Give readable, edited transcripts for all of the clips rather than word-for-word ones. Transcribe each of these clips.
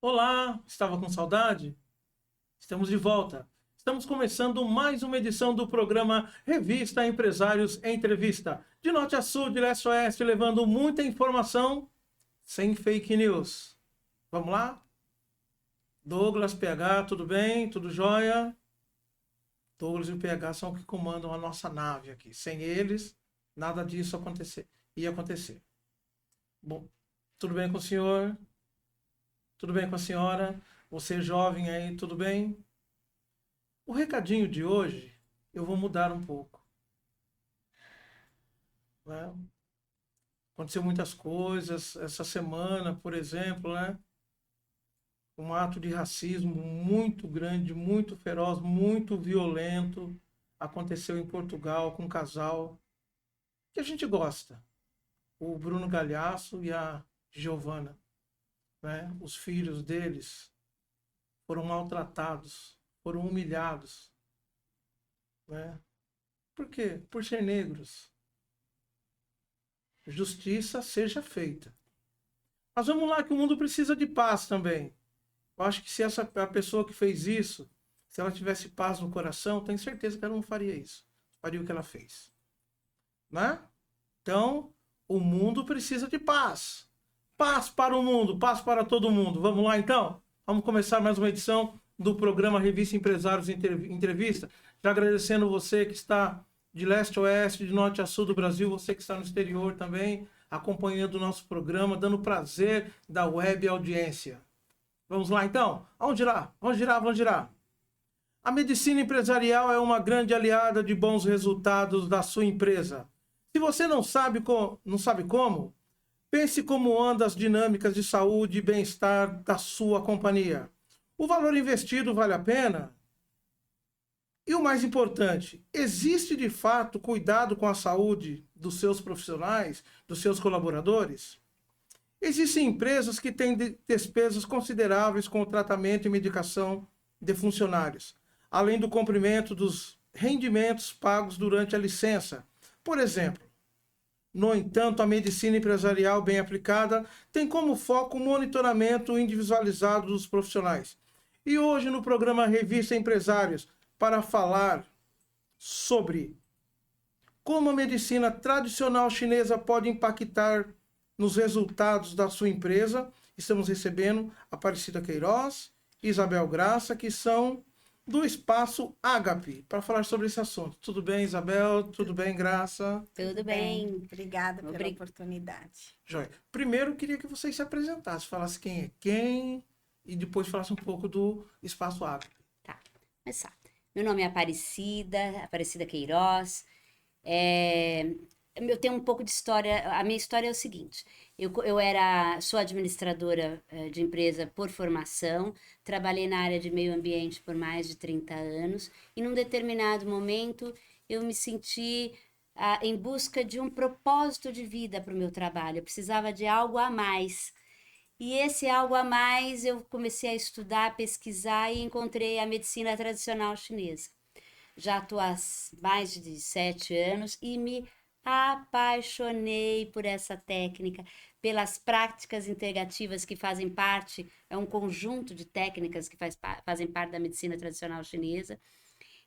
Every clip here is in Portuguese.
Olá, estava com saudade? Estamos de volta. Estamos começando mais uma edição do programa Revista Empresários Entrevista. De norte a sul, de leste a oeste, levando muita informação sem fake news. Vamos lá? Douglas, PH, tudo bem? Tudo jóia? Douglas e o PH são que comandam a nossa nave aqui. Sem eles, nada disso ia acontecer. Bom, tudo bem com o senhor? Tudo bem com a senhora? Você jovem aí, tudo bem? O recadinho de hoje eu vou mudar um pouco, né? Aconteceu muitas coisas essa semana, por exemplo, né? Um ato de racismo muito grande, muito feroz, muito violento aconteceu em Portugal com um casal que a gente gosta, o Bruno Galhaço e a Giovana, né? Os filhos deles foram maltratados, foram humilhados, né? Por quê? Por ser negros. Justiça seja feita. Mas vamos lá, que o mundo precisa de paz também. Eu acho que se a pessoa que fez isso, se ela tivesse paz no coração, tenho certeza que ela não faria isso. Faria o que ela fez. Né? Então, o mundo precisa de paz. Paz para o mundo, paz para todo mundo. Vamos lá, então? Vamos começar mais uma edição do programa Revista Empresários Entrevista. Já agradecendo você que está de leste a oeste, de norte a sul do Brasil, você que está no exterior também, acompanhando o nosso programa, dando prazer da web audiência. Vamos lá, então? Vamos girar, vamos girar, vamos girar. A medicina empresarial é uma grande aliada de bons resultados da sua empresa. Se você não sabe como, pense como andam as dinâmicas de saúde e bem-estar da sua companhia. O valor investido vale a pena? E o mais importante, existe de fato cuidado com a saúde dos seus profissionais, dos seus colaboradores? Existem empresas que têm despesas consideráveis com o tratamento e medicação de funcionários, além do cumprimento dos rendimentos pagos durante a licença. Por exemplo, no entanto, a medicina empresarial bem aplicada tem como foco o monitoramento individualizado dos profissionais. E hoje, no programa Revista Empresários, para falar sobre como a medicina tradicional chinesa pode impactar nos resultados da sua empresa, estamos recebendo Aparecida Queiroz e Isabel Graça, que são do Espaço Ágape, para falar sobre esse assunto. Tudo bem, Isabel? Tudo bem, Graça? Tudo bem. Obrigada pela oportunidade. Joia. Primeiro, eu queria que vocês se apresentassem, falassem quem é quem e depois falassem um pouco do Espaço Ágape. Tá, começar. Meu nome é Aparecida Queiroz. Eu tenho um pouco de história. A minha história é o seguinte: sou administradora de empresa por formação, trabalhei na área de meio ambiente por mais de 30 anos, e num determinado momento eu me senti em busca de um propósito de vida para o meu trabalho. Eu precisava de algo a mais. E esse algo a mais eu comecei a estudar, pesquisar e encontrei a medicina tradicional chinesa. Já estou há mais de 7 anos e me apaixonei por essa técnica, pelas práticas integrativas que fazem parte, é um conjunto de técnicas que fazem parte da medicina tradicional chinesa,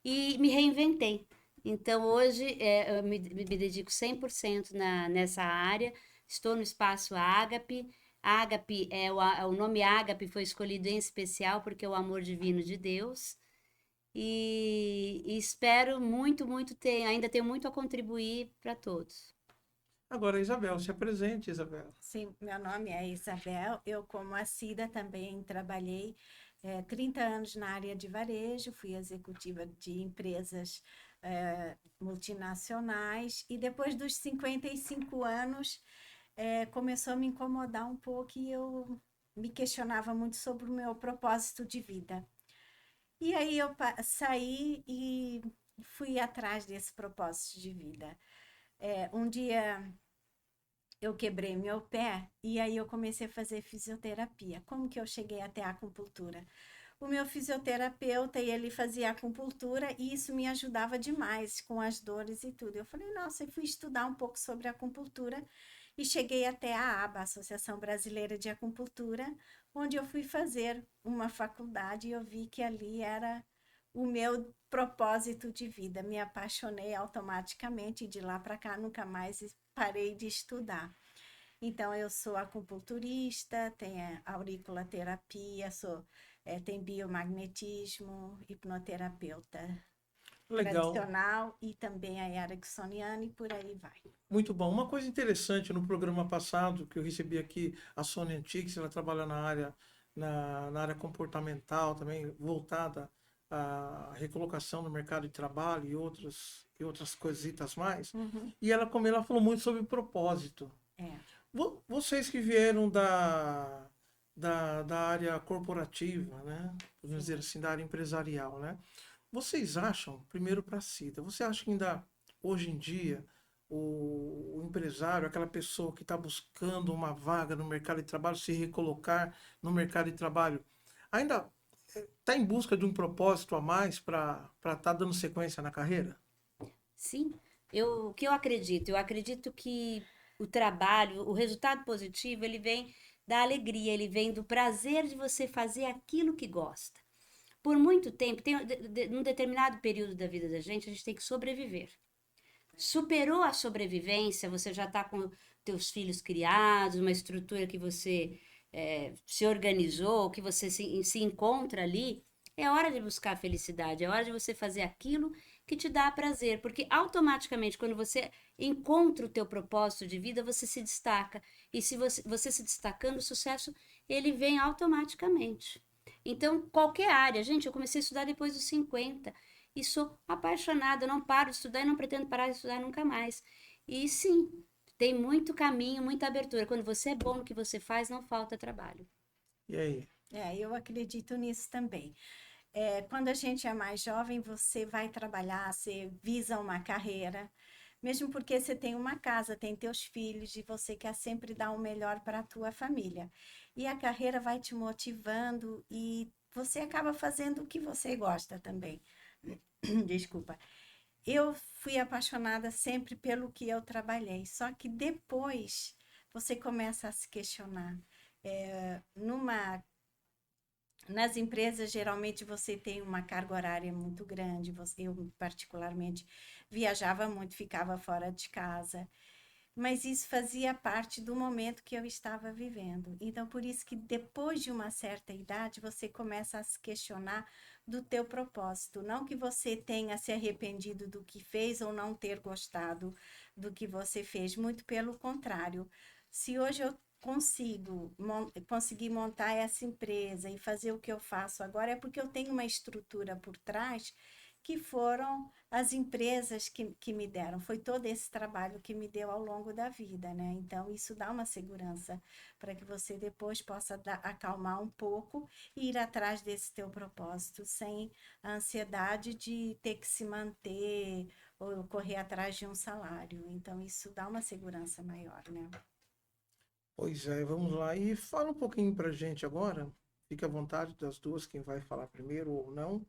e me reinventei. Então hoje eu me dedico 100% nessa área, estou no Espaço Ágape. Ágape o nome Ágape foi escolhido em especial porque é o amor divino de Deus. E espero muito ainda tenho muito a contribuir para todos. Agora, Isabel, se apresente, Isabel. Sim, meu nome é Isabel. Eu, como a Cida, também trabalhei 30 anos na área de varejo, fui executiva de empresas multinacionais, e depois dos 55 anos começou a me incomodar um pouco e eu me questionava muito sobre o meu propósito de vida. E aí eu saí e fui atrás desse propósito de vida. Um dia eu quebrei meu pé e aí eu comecei a fazer fisioterapia. Como que eu cheguei até a acupuntura? O meu fisioterapeuta, ele fazia acupuntura e isso me ajudava demais com as dores e tudo. Eu falei, nossa, eu fui estudar um pouco sobre acupuntura e cheguei até a ABA, Associação Brasileira de Acupuntura, onde eu fui fazer uma faculdade e eu vi que ali era o meu propósito de vida. Me apaixonei automaticamente e de lá para cá nunca mais parei de estudar. Então, eu sou acupunturista, tenho auriculoterapia, tem biomagnetismo, hipnoterapeuta Legal. tradicional e também a ericksoniana e por aí vai. Muito bom. Uma coisa interessante no programa passado que eu recebi aqui, a Sônia Antix, ela trabalha na área, na área comportamental também, voltada à recolocação no mercado de trabalho e outras coisitas mais. Uhum. E ela, como ela falou muito sobre propósito. É. Vocês que vieram da área corporativa, né? Vamos dizer assim, da área empresarial, né? Vocês acham, primeiro para a Cida, você acha que ainda hoje em dia o empresário, aquela pessoa que está buscando uma vaga no mercado de trabalho, se recolocar no mercado de trabalho, ainda está em busca de um propósito a mais para estar dando sequência na carreira? Sim, o que eu acredito que o trabalho, o resultado positivo, ele vem da alegria, ele vem do prazer de você fazer aquilo que gosta. Por muito tempo, num determinado período da vida da gente, a gente tem que sobreviver. Superou a sobrevivência, você já está com teus filhos criados, uma estrutura que você se organizou, que você se encontra ali, é hora de buscar a felicidade, é hora de você fazer aquilo que te dá prazer, porque automaticamente quando você encontra o teu propósito de vida, você se destaca, e se você se destacando, o sucesso, ele vem automaticamente. Então, qualquer área, gente, eu comecei a estudar depois dos 50, e sou apaixonada, não paro de estudar e não pretendo parar de estudar nunca mais. E sim, tem muito caminho, muita abertura. Quando você é bom no que você faz, não falta trabalho. E aí? Eu acredito nisso também. Quando a gente é mais jovem, você vai trabalhar, você visa uma carreira, mesmo porque você tem uma casa, tem teus filhos e você quer sempre dar o melhor para a tua família. E a carreira vai te motivando e você acaba fazendo o que você gosta também. Desculpa. Eu fui apaixonada sempre pelo que eu trabalhei, só que depois você começa a se questionar. Nas empresas, geralmente você tem uma carga horária muito grande. Eu, particularmente, viajava muito, ficava fora de casa. Mas isso fazia parte do momento que eu estava vivendo. Então, por isso que depois de uma certa idade, você começa a se questionar do teu propósito. Não que você tenha se arrependido do que fez ou não ter gostado do que você fez, muito pelo contrário. Se hoje eu conseguir montar essa empresa e fazer o que eu faço agora, é porque eu tenho uma estrutura por trás que foram as empresas que me deram, foi todo esse trabalho que me deu ao longo da vida, né? Então, isso dá uma segurança para que você depois possa acalmar um pouco e ir atrás desse teu propósito, sem a ansiedade de ter que se manter ou correr atrás de um salário. Então, isso dá uma segurança maior, né? Pois é, vamos lá. E fala um pouquinho pra gente agora, fique à vontade das duas, quem vai falar primeiro ou não,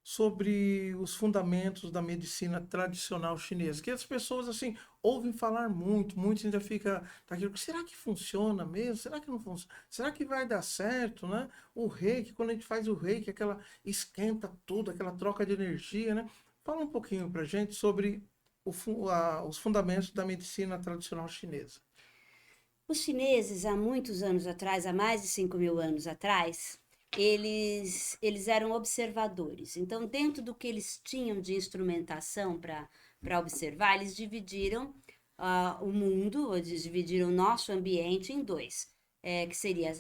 sobre os fundamentos da medicina tradicional chinesa, que as pessoas assim ouvem falar muito, muitos ainda fica daquilo, será que funciona mesmo? Será que não funciona? Será que vai dar certo, né? O reiki, quando a gente faz o reiki, aquela esquenta tudo, aquela troca de energia, né? Fala um pouquinho pra gente sobre os fundamentos da medicina tradicional chinesa. Os chineses, há muitos anos atrás, há mais de 5.000 anos atrás, eles eram observadores. Então, dentro do que eles tinham de instrumentação para observar, eles dividiram o mundo, eles dividiram o nosso ambiente em dois, que seria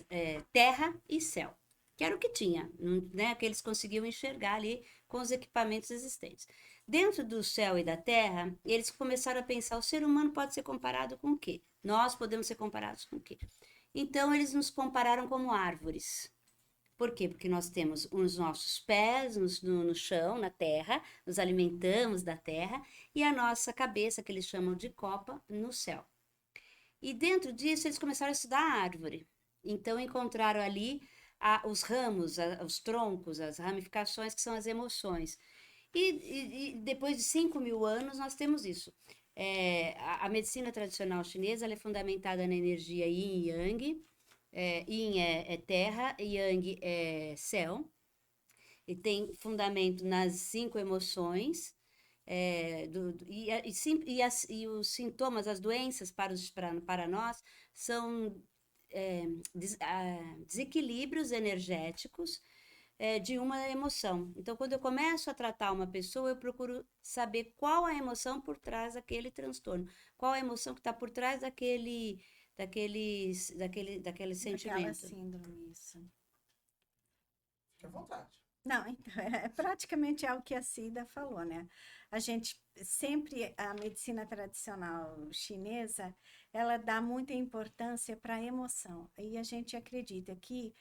terra e céu, que era o que tinha, né, que eles conseguiam enxergar ali com os equipamentos existentes. Dentro do céu e da terra, eles começaram a pensar, o ser humano pode ser comparado com o quê? Nós podemos ser comparados com o quê? Então, eles nos compararam como árvores. Por quê? Porque nós temos os nossos pés no chão, na terra, nos alimentamos da terra, e a nossa cabeça, que eles chamam de copa, no céu. E dentro disso, eles começaram a estudar a árvore. Então, encontraram ali os ramos, os troncos, as ramificações, que são as emoções. E depois de 5.000 anos, nós temos isso. A medicina tradicional chinesa ela é fundamentada na energia Yin e Yang, Yin é terra, Yang é céu, e tem fundamento nas 5 emoções, e os sintomas, as doenças para nós são desequilíbrios energéticos de uma emoção. Então, quando eu começo a tratar uma pessoa, eu procuro saber qual a emoção por trás daquele transtorno, qual a emoção que está por trás daquele Aquela sentimento. síndrome, isso. Fique à vontade. Não, então, é praticamente algo que a Cida falou, né? A gente sempre, a medicina tradicional chinesa, ela dá muita importância para a emoção. E a gente acredita que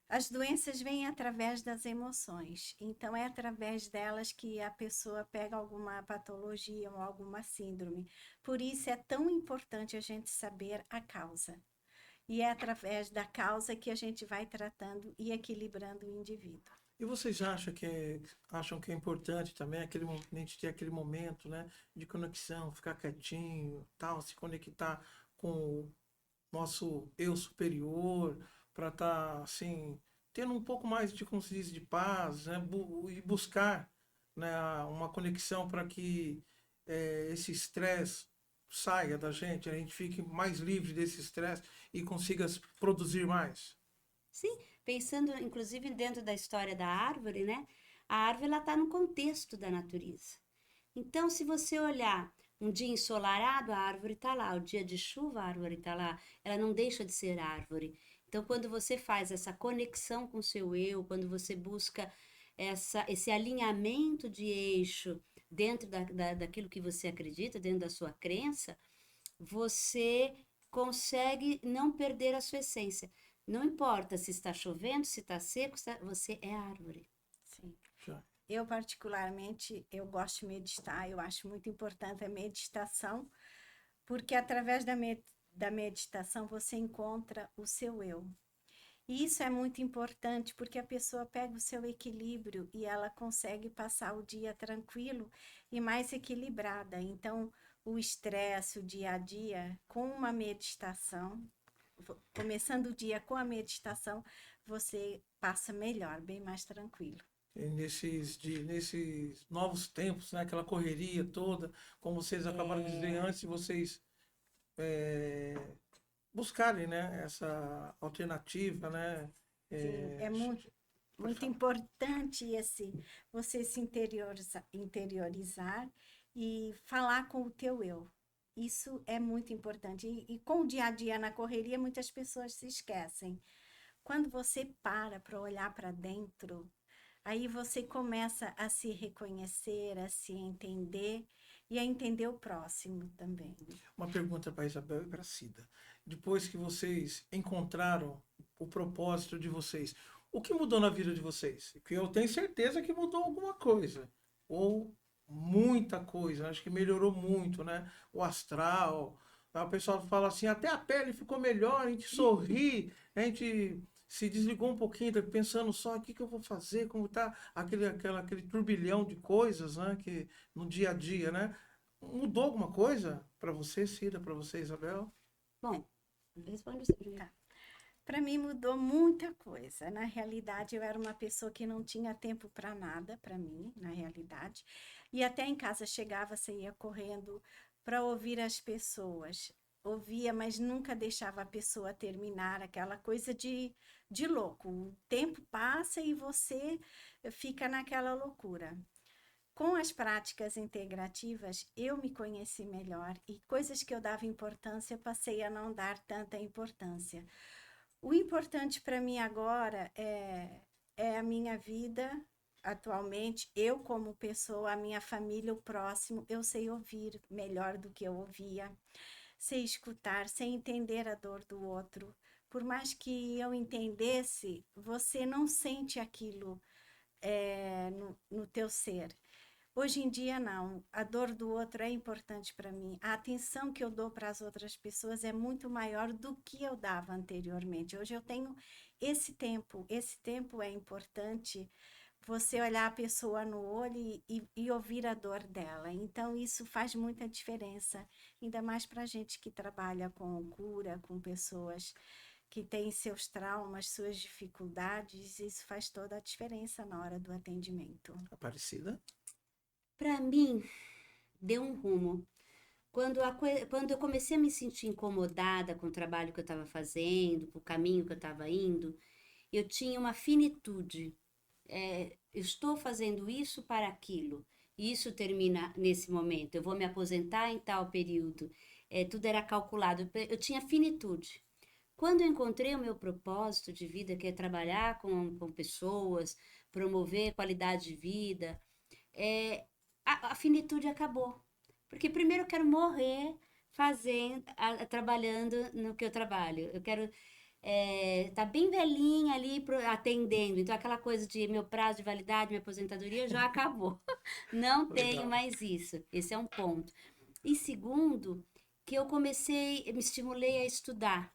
as doenças vêm através das emoções. Então, é através delas que a pessoa pega alguma patologia ou alguma síndrome. Por isso é tão importante a gente saber a causa. E é através da causa que a gente vai tratando e equilibrando o indivíduo. E vocês acham que é importante também a gente ter aquele momento, né, de conexão, ficar quietinho, tal, se conectar com o nosso eu superior, para estar assim, tendo um pouco mais de, como se diz, de paz, né, e buscar, né, uma conexão para que esse estresse saia da gente, a gente fique mais livre desse estresse e consiga produzir mais. Sim, pensando inclusive dentro da história da árvore, né? A árvore ela está no contexto da natureza. Então, se você olhar um dia ensolarado, a árvore está lá. O dia de chuva, a árvore está lá. Ela não deixa de ser árvore. Então, quando você faz essa conexão com o seu eu, quando você busca esse alinhamento de eixo dentro daquilo que você acredita, dentro da sua crença, você consegue não perder a sua essência. Não importa se está chovendo, se está seco, você é árvore. Sim. Já. Eu, particularmente, eu gosto de meditar, eu acho muito importante a meditação, porque através da meditação você encontra o seu eu. E isso é muito importante, porque a pessoa pega o seu equilíbrio e ela consegue passar o dia tranquilo e mais equilibrada. Então, o estresse, o dia a dia, com uma meditação, começando o dia com a meditação, você passa melhor, bem mais tranquilo. E nesses novos tempos, né, aquela correria toda, como vocês acabaram de dizer antes, vocês é, buscarem, né, essa alternativa, né? Sim, é Pode muito falar. importante você se interiorizar e falar com o teu eu. Isso é muito importante. E com o dia a dia na correria, muitas pessoas se esquecem. Quando você para olhar para dentro, aí você começa a se reconhecer, a se entender e a entender o próximo também. Uma pergunta para Isabel e para Cida. Depois que vocês encontraram o propósito de vocês, o que mudou na vida de vocês? Porque eu tenho certeza que mudou alguma coisa. Ou muita coisa. Acho que melhorou muito, né? O astral. O pessoal fala assim, até a pele ficou melhor, a gente sorri, a gente se desligou um pouquinho, tá pensando só o que eu vou fazer, como tá aquele turbilhão de coisas, né? Que no dia a dia, né? Mudou alguma coisa para você, Cida, para você, Isabel? Bom, responde você primeiro. Tá. Para mim mudou muita coisa. Na realidade, eu era uma pessoa que não tinha tempo para nada, para mim, na realidade. E até em casa chegava, você ia correndo para ouvir as pessoas. Ouvia, mas nunca deixava a pessoa terminar, aquela coisa de louco. O tempo passa e você fica naquela loucura. Com as práticas integrativas, eu me conheci melhor e coisas que eu dava importância, passei a não dar tanta importância. O importante para mim agora é a minha vida atualmente, eu como pessoa, a minha família, o próximo, eu sei ouvir melhor do que eu ouvia, sei escutar, sei entender a dor do outro. Por mais que eu entendesse, você não sente aquilo no teu ser. Hoje em dia, não. A dor do outro é importante para mim. A atenção que eu dou para as outras pessoas é muito maior do que eu dava anteriormente. Hoje eu tenho esse tempo. Esse tempo é importante você olhar a pessoa no olho e ouvir a dor dela. Então, isso faz muita diferença, ainda mais para a gente que trabalha com cura, com pessoas que tem seus traumas, suas dificuldades, isso faz toda a diferença na hora do atendimento. Aparecida? Para mim, deu um rumo. Quando eu comecei a me sentir incomodada com o trabalho que eu estava fazendo, com o caminho que eu estava indo, eu tinha uma finitude. Eu estou fazendo isso para aquilo. E isso termina nesse momento. Eu vou me aposentar em tal período. Tudo era calculado. Eu tinha finitude. Quando eu encontrei o meu propósito de vida, que é trabalhar com pessoas, promover qualidade de vida, a finitude acabou. Porque primeiro eu quero morrer trabalhando no que eu trabalho. Eu quero tá bem velhinha ali atendendo. Então, aquela coisa de meu prazo de validade, minha aposentadoria já acabou. Não tenho Legal. mais isso. Esse é um ponto. E segundo, que eu me estimulei a estudar.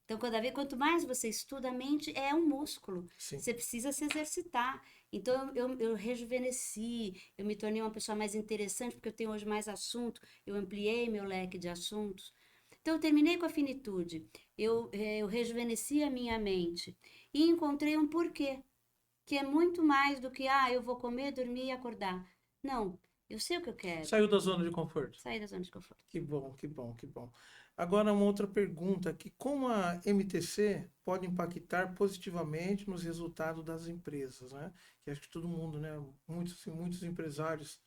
Então, quanto mais você estuda, a mente é um músculo. Sim. Você precisa se exercitar. Então, eu rejuvenesci, eu me tornei uma pessoa mais interessante, porque eu tenho hoje mais assunto, eu ampliei meu leque de assuntos. Então, eu terminei com a finitude, eu rejuvenesci a minha mente e encontrei um porquê, que é muito mais do que, eu vou comer, dormir e acordar. Não, eu sei o que eu quero, Saiu da zona de conforto. sair da zona de conforto. Que bom, que bom, que bom. Agora, uma outra pergunta aqui. Como a MTC pode impactar positivamente nos resultados das empresas, né? Que acho que todo mundo, né? Muitos empresários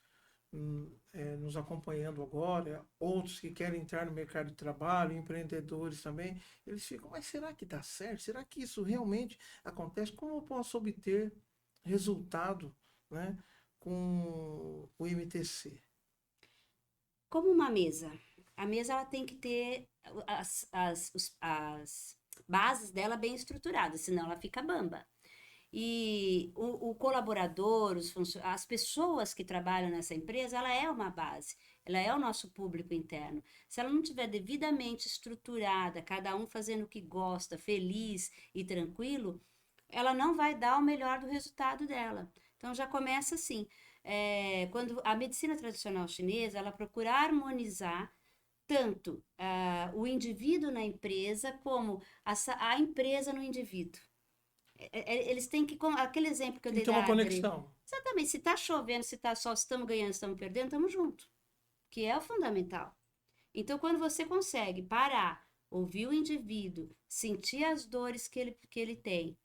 nos acompanhando agora, outros que querem entrar no mercado de trabalho, empreendedores também, eles ficam, mas será que dá certo? Será que isso realmente acontece? Como eu posso obter resultado, né, com o MTC? Como uma mesa. A mesa ela tem que ter as bases dela bem estruturadas, senão ela fica bamba. E o colaborador, as pessoas que trabalham nessa empresa, ela é uma base, ela é o nosso público interno. Se ela não tiver devidamente estruturada, cada um fazendo o que gosta, feliz e tranquilo, ela não vai dar o melhor do resultado dela. Então já começa assim. Quando a medicina tradicional chinesa, ela procura harmonizar tanto o indivíduo na empresa como a empresa no indivíduo. Eles têm que, aquele exemplo que eu Tem que dei ter da uma árvore, conexão. exatamente, se está chovendo, se está sol, se estamos ganhando, se estamos perdendo, estamos juntos, que é o fundamental. Então, quando você consegue parar, ouvir o indivíduo, sentir as dores que ele tem,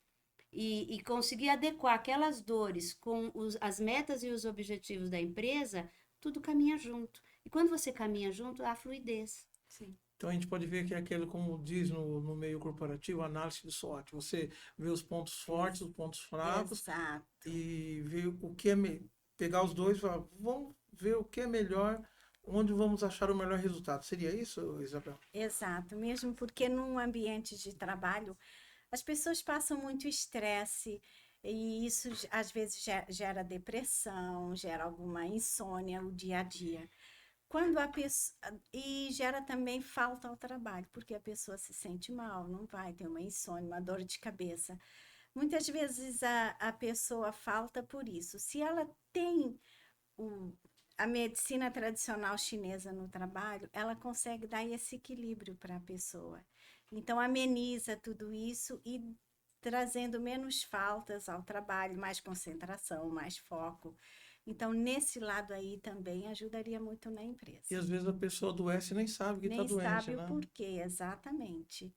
e conseguir adequar aquelas dores com as metas e os objetivos da empresa, tudo caminha junto. E quando você caminha junto, há fluidez. Sim. Então a gente pode ver que é aquilo, como diz no meio corporativo, análise de SWOT. Você vê os pontos fortes, os pontos fracos, Exato. e ver o que pegar os dois e falar, vamos ver o que é melhor, onde vamos achar o melhor resultado. Seria isso, Isabel? Exato, mesmo porque num ambiente de trabalho as pessoas passam muito estresse e isso às vezes gera depressão, gera alguma insônia o dia a dia. Quando a pessoa e gera também falta ao trabalho, porque a pessoa se sente mal, não vai ter uma insônia, uma dor de cabeça. Muitas vezes a pessoa falta por isso. Se ela tem o, a medicina tradicional chinesa no trabalho, ela consegue dar esse equilíbrio para a pessoa. Então, ameniza tudo isso e trazendo menos faltas ao trabalho, mais concentração, mais foco. Então, nesse lado aí também ajudaria muito na empresa. E às vezes a pessoa adoece e nem sabe que está Nem doente, sabe o né? porquê, exatamente.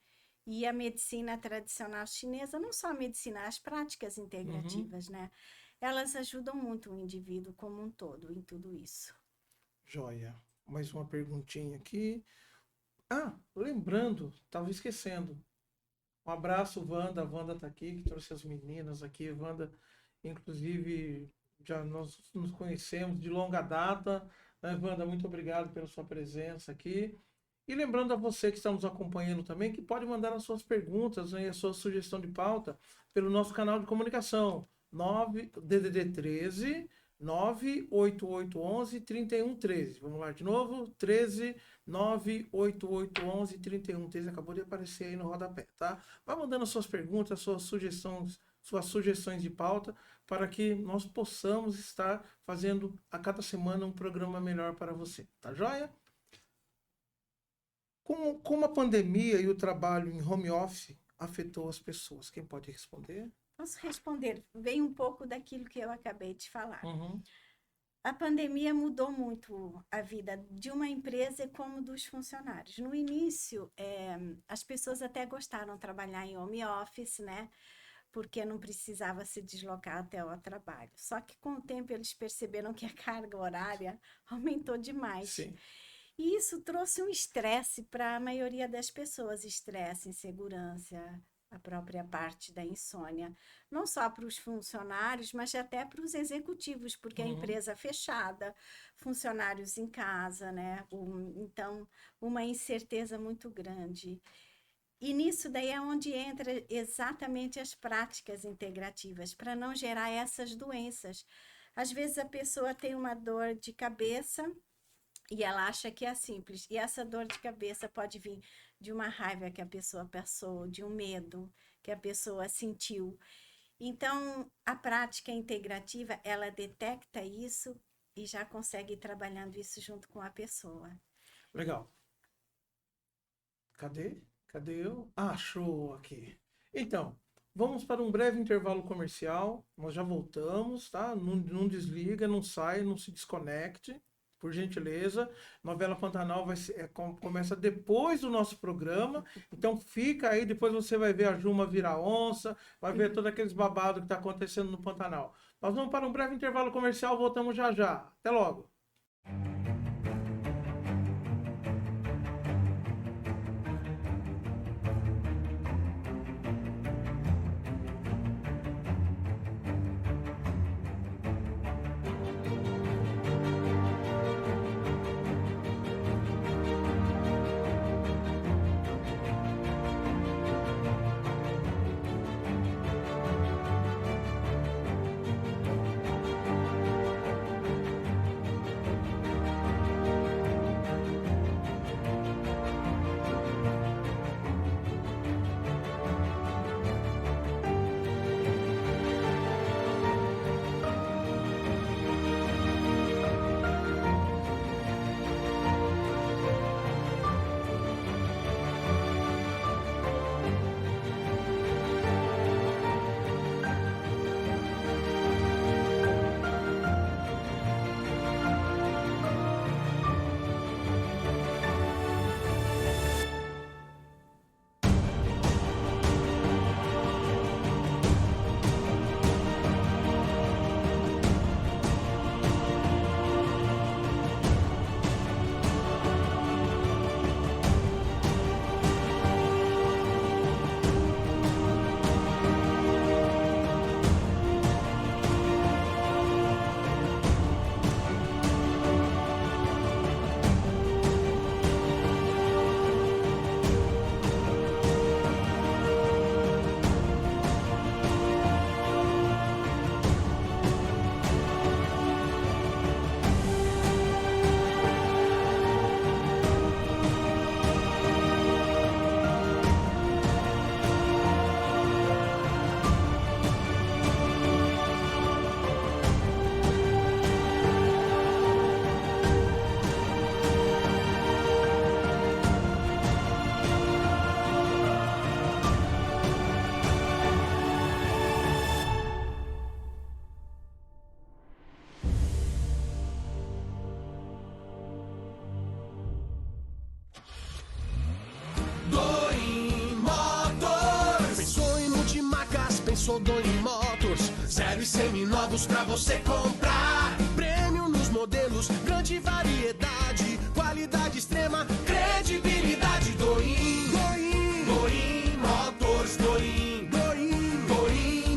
E a medicina tradicional chinesa, não só a medicina, as práticas integrativas, né? Elas ajudam muito o indivíduo como um todo em tudo isso. Joia. Mais uma perguntinha aqui. Lembrando, estava esquecendo. Um abraço, Wanda. A Wanda está aqui, que trouxe as meninas aqui. Wanda, inclusive, já nós nos conhecemos de longa data. Né, Wanda, muito obrigado pela sua presença aqui. E lembrando a você que está nos acompanhando também, que pode mandar as suas perguntas, né, e a sua sugestão de pauta pelo nosso canal de comunicação 9 DDD 13 98811 3113. Vamos lá de novo, 13 98811 3113. Acabou de aparecer aí no rodapé, tá? Vai mandando as suas perguntas, suas sugestões de pauta, para que nós possamos estar fazendo a cada semana um programa melhor para você, tá joia? Como a pandemia e o trabalho em home office afetou as pessoas? Quem pode responder? Posso responder? Vem um pouco daquilo que eu acabei de falar. Uhum. A pandemia mudou muito a vida de uma empresa como dos funcionários. No início, as pessoas até gostaram de trabalhar em home office, né? Porque não precisava se deslocar até o trabalho. Só que com o tempo eles perceberam que a carga horária aumentou demais. Sim. E isso trouxe um estresse para a maioria das pessoas, estresse, insegurança, a própria parte da insônia, não só para os funcionários, mas até para os executivos, porque a empresa fechada, funcionários em casa, né? Então, uma incerteza muito grande. E nisso daí é onde entra exatamente as práticas integrativas, para não gerar essas doenças. Às vezes a pessoa tem uma dor de cabeça e ela acha que é simples. E essa dor de cabeça pode vir de uma raiva que a pessoa passou, de um medo que a pessoa sentiu. Então, a prática integrativa, ela detecta isso e já consegue ir trabalhando isso junto com a pessoa. Legal. Cadê? Cadê eu? Ah, achou aqui. Então, vamos para um breve intervalo comercial. Nós já voltamos, tá? Não desliga, não sai, não se desconecte, por gentileza. Novela Pantanal começa depois do nosso programa. Então fica aí, depois você vai ver a Juma virar onça, vai ver todos aqueles babados que está acontecendo no Pantanal. Nós vamos para um breve intervalo comercial, voltamos já já. Até logo. Pensou Doim Motors, zero e seminovos pra você comprar. Prêmio nos modelos, grande variedade, qualidade extrema, credibilidade. Doim Motors, Doim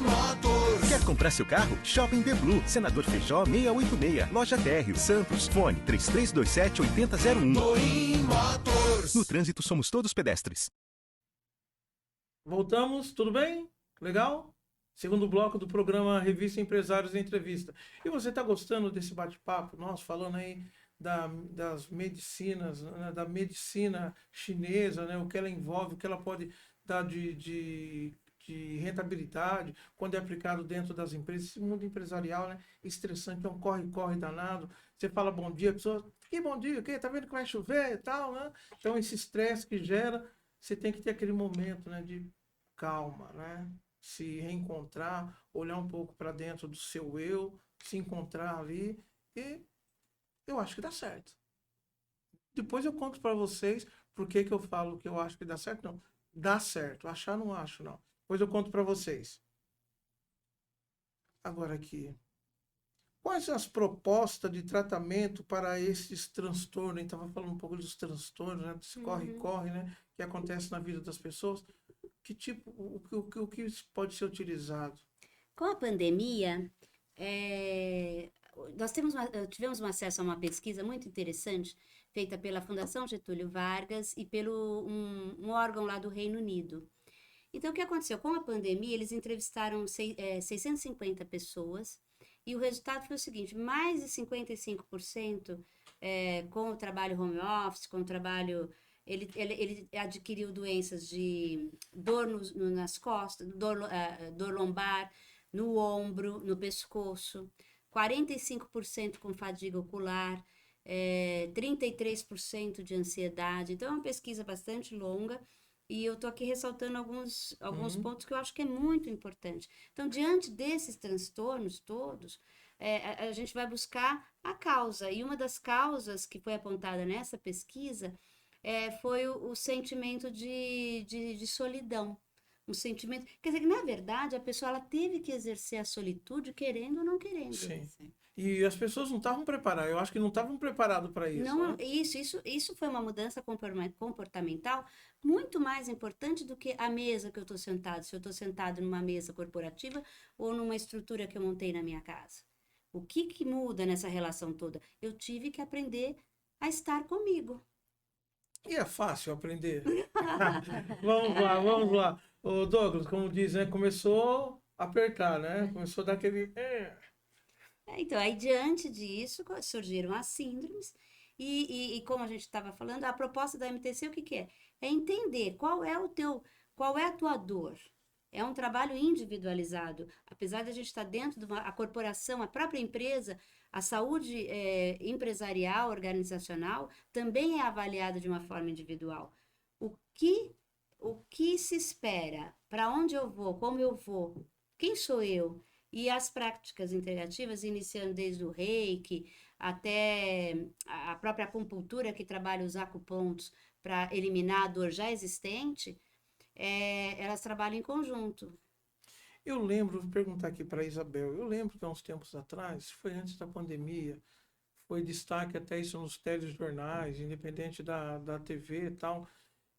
Motors. Quer comprar seu carro? Shopping The Blue, Senador Feijó 686, Loja Térreo, Santos, fone 3327-8001. Doim Motors. No trânsito somos todos pedestres. Voltamos, tudo bem? Legal? Segundo bloco do programa Revista Empresários em Entrevista. E você está gostando desse bate-papo? Nós falando aí das medicinas, né, da medicina chinesa, né, o que ela envolve, o que ela pode dar de rentabilidade quando é aplicado dentro das empresas. Esse mundo empresarial, né, estressante, é um corre-corre danado. Você fala bom dia, a pessoa, que bom dia, que tá vendo que vai chover e tal, né? Então esse estresse que gera, você tem que ter aquele momento, né, de calma, né? Se reencontrar, olhar um pouco para dentro do seu eu, se encontrar ali e eu acho que dá certo. Depois eu conto para vocês por que que eu falo que eu acho que dá certo. Não, dá certo. Achar não acho, não. Depois eu conto para vocês. Agora aqui. Quais as propostas de tratamento para esses transtornos? A gente estava falando um pouco dos transtornos, né? Desse corre-corre, né? Que acontece na vida das pessoas. Que tipo, o que pode ser utilizado? Com a pandemia, nós tivemos um acesso a uma pesquisa muito interessante feita pela Fundação Getúlio Vargas e pelo um órgão lá do Reino Unido. Então, o que aconteceu? Com a pandemia, eles entrevistaram 650 pessoas e o resultado foi o seguinte: mais de 55% com o trabalho home office, com o trabalho... Ele adquiriu doenças de dor nas costas, dor lombar, no ombro, no pescoço, 45% com fadiga ocular, 33% de ansiedade. Então, é uma pesquisa bastante longa e eu estou aqui ressaltando alguns pontos que eu acho que é muito importante. Então, diante desses transtornos todos, a gente vai buscar a causa. E uma das causas que foi apontada nessa pesquisa foi o sentimento de solidão. Um sentimento... Quer dizer, que, na verdade, a pessoa ela teve que exercer a solitude, querendo ou não querendo. Sim. E as pessoas não estavam preparadas. Eu acho que não estavam preparadas para isso. Não, né? isso foi uma mudança comportamental muito mais importante do que a mesa que eu estou sentado. Se eu estou sentado numa mesa corporativa ou numa estrutura que eu montei na minha casa. O que muda nessa relação toda? Eu tive que aprender a estar comigo. E é fácil aprender. Vamos lá. O Douglas, como diz, né? Começou a apertar, né? Começou a dar aquele... Então, aí diante disso surgiram as síndromes e como a gente estava falando, a proposta da MTC o que é? É entender qual é a tua dor. É um trabalho individualizado. Apesar de a gente estar dentro de a corporação, a própria empresa, a saúde empresarial, organizacional, também é avaliada de uma forma individual. O que se espera? Para onde eu vou? Como eu vou? Quem sou eu? E as práticas integrativas, iniciando desde o reiki até a própria acupuntura, que trabalha os acupontos para eliminar a dor já existente, elas trabalham em conjunto. Eu lembro, vou perguntar aqui para a Isabel, eu lembro que há uns tempos atrás, foi antes da pandemia, foi destaque até isso nos telejornais, independente da TV e tal,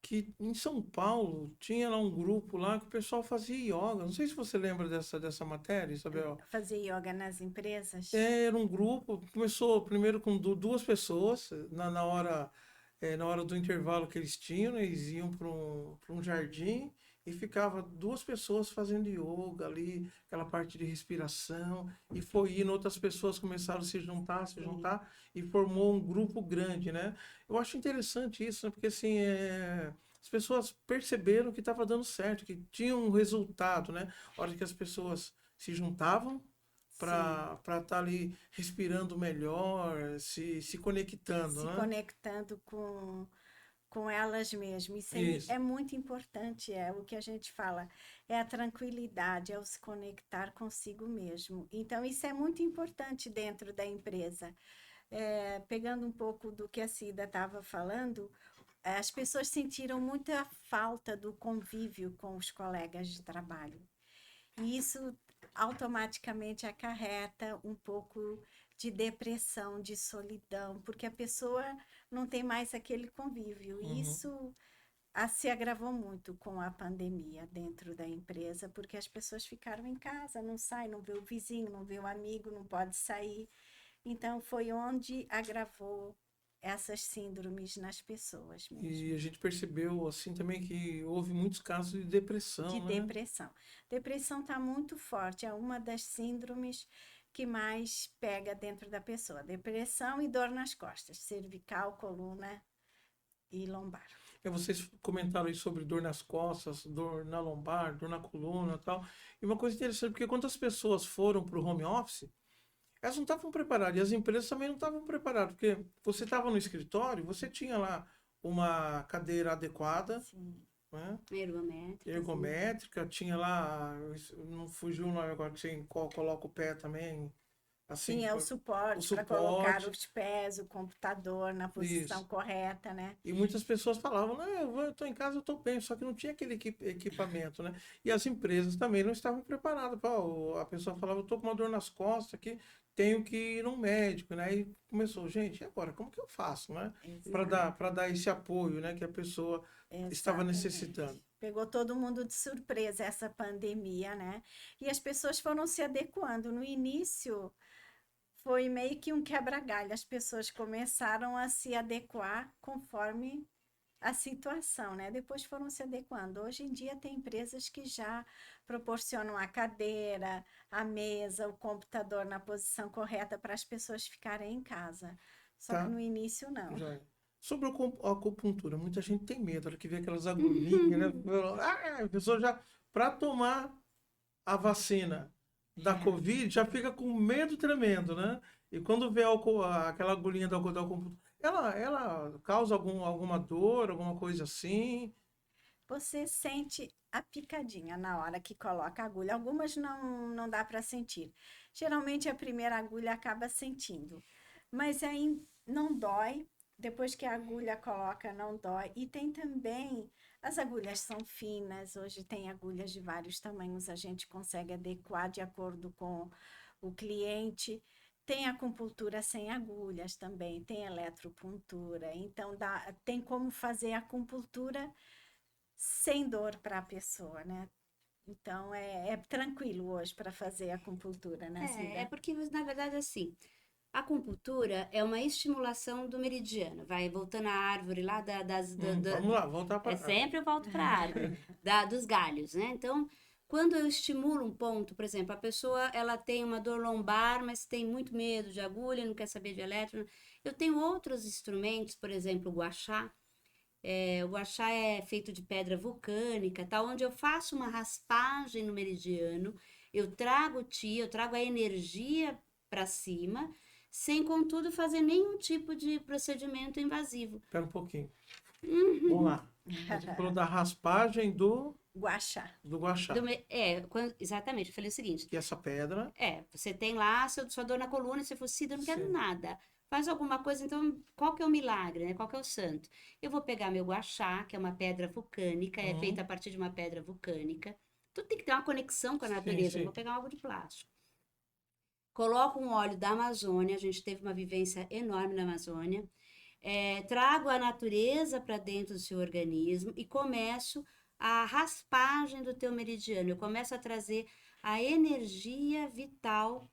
que em São Paulo tinha lá um grupo lá que o pessoal fazia yoga. Não sei se você lembra dessa matéria, Isabel. Fazer yoga nas empresas? Era um grupo, começou primeiro com duas pessoas, na hora do intervalo que eles tinham, né, eles iam para um jardim e ficava duas pessoas fazendo yoga ali, aquela parte de respiração, e foi indo, outras pessoas começaram a se juntar, e formou um grupo grande, né? Eu acho interessante isso, né? Porque assim, as pessoas perceberam que estava dando certo, que tinha um resultado, né? A hora que as pessoas se juntavam para estar ali respirando melhor, se conectando, Se né? conectando com elas mesmas. Isso aí Isso. é muito importante, é o que a gente fala, é a tranquilidade, é o se conectar consigo mesmo. Então, isso é muito importante dentro da empresa. Pegando um pouco do que a Cida estava falando, as pessoas sentiram muita falta do convívio com os colegas de trabalho. E isso automaticamente acarreta um pouco de depressão, de solidão, porque a pessoa não tem mais aquele convívio. E isso se agravou muito com a pandemia dentro da empresa, porque as pessoas ficaram em casa, não saem, não vê o vizinho, não vê o amigo, não pode sair. Então, foi onde agravou essas síndromes nas pessoas mesmo. E a gente percebeu assim também que houve muitos casos de depressão, De né? depressão. Depressão está muito forte, é uma das síndromes que mais pega dentro da pessoa. Depressão e dor nas costas, cervical, coluna e lombar. Vocês comentaram aí sobre dor nas costas, dor na lombar, dor na coluna e tal. E uma coisa interessante, porque quando as pessoas foram para o home office, elas não estavam preparadas, e as empresas também não estavam preparadas, porque você estava no escritório, você tinha lá uma cadeira adequada, Sim. né? Ergométrica. Ergométrica, tinha lá, não fugiu o nome agora, que você coloca o pé também, assim, Tinha o suporte para colocar suporte. os pés, o computador na posição Isso. correta, né? E muitas pessoas falavam, não, eu tô em casa, eu tô bem, só que não tinha aquele equipamento, né? E as empresas também não estavam preparadas. A pessoa falava, eu tô com uma dor nas costas aqui, tenho que ir num médico, né? E começou, gente, e agora, como que eu faço, né? Para dar esse apoio, né? Que a pessoa estava Exatamente. necessitando. Pegou todo mundo de surpresa essa pandemia, né? E as pessoas foram se adequando. No início, foi meio que um quebra-galho. As pessoas começaram a se adequar conforme a situação, né? Depois foram se adequando. Hoje em dia tem empresas que já proporcionam a cadeira, a mesa, o computador na posição correta para as pessoas ficarem em casa. Só Tá? que no início não. Joia. Sobre a acupuntura, muita gente tem medo, hora que vê aquelas agulhinhas, né? A pessoa já, para tomar a vacina da Covid, já fica com medo tremendo, né? E quando vê aquela agulhinha da acupuntura, ela causa alguma dor, alguma coisa assim? Você sente a picadinha na hora que coloca a agulha. Algumas não dá para sentir. Geralmente a primeira agulha acaba sentindo, mas aí não dói. Depois que a agulha coloca, não dói. E tem também, as agulhas são finas, hoje tem agulhas de vários tamanhos, a gente consegue adequar de acordo com o cliente. Tem acupuntura sem agulhas também, tem eletropuntura. Então, tem como fazer acupuntura sem dor para a pessoa, né? Então é tranquilo hoje para fazer acupuntura, né, Cida? É porque, na verdade, assim, a acupuntura é uma estimulação do meridiano. Vai voltando à árvore lá Vamos lá, voltar para. sempre eu volto para a árvore, dos galhos, né? Então, quando eu estimulo um ponto, por exemplo, a pessoa ela tem uma dor lombar, mas tem muito medo de agulha, não quer saber de elétron. Eu tenho outros instrumentos, por exemplo, o gua sha. O gua sha é feito de pedra vulcânica, tá? Onde eu faço uma raspagem no meridiano, eu trago o ti, eu trago a energia para cima, sem, contudo, fazer nenhum tipo de procedimento invasivo. Espera um pouquinho. Vamos lá. Você falou da raspagem do Gua sha. gua sha. Exatamente, eu falei o seguinte, E essa pedra, você tem lá sua dor na coluna, você falou, Cida, eu não quero nada. Faz alguma coisa, então, qual que é o milagre, né? Qual que é o santo? Eu vou pegar meu gua sha, que é uma pedra vulcânica, é feita a partir de uma pedra vulcânica. Tudo tem que ter uma conexão com a natureza, sim. não vou pegar algo de plástico. Coloco um óleo da Amazônia, a gente teve uma vivência enorme na Amazônia. Trago a natureza para dentro do seu organismo e começo a raspagem do teu meridiano. Eu começo a trazer a energia vital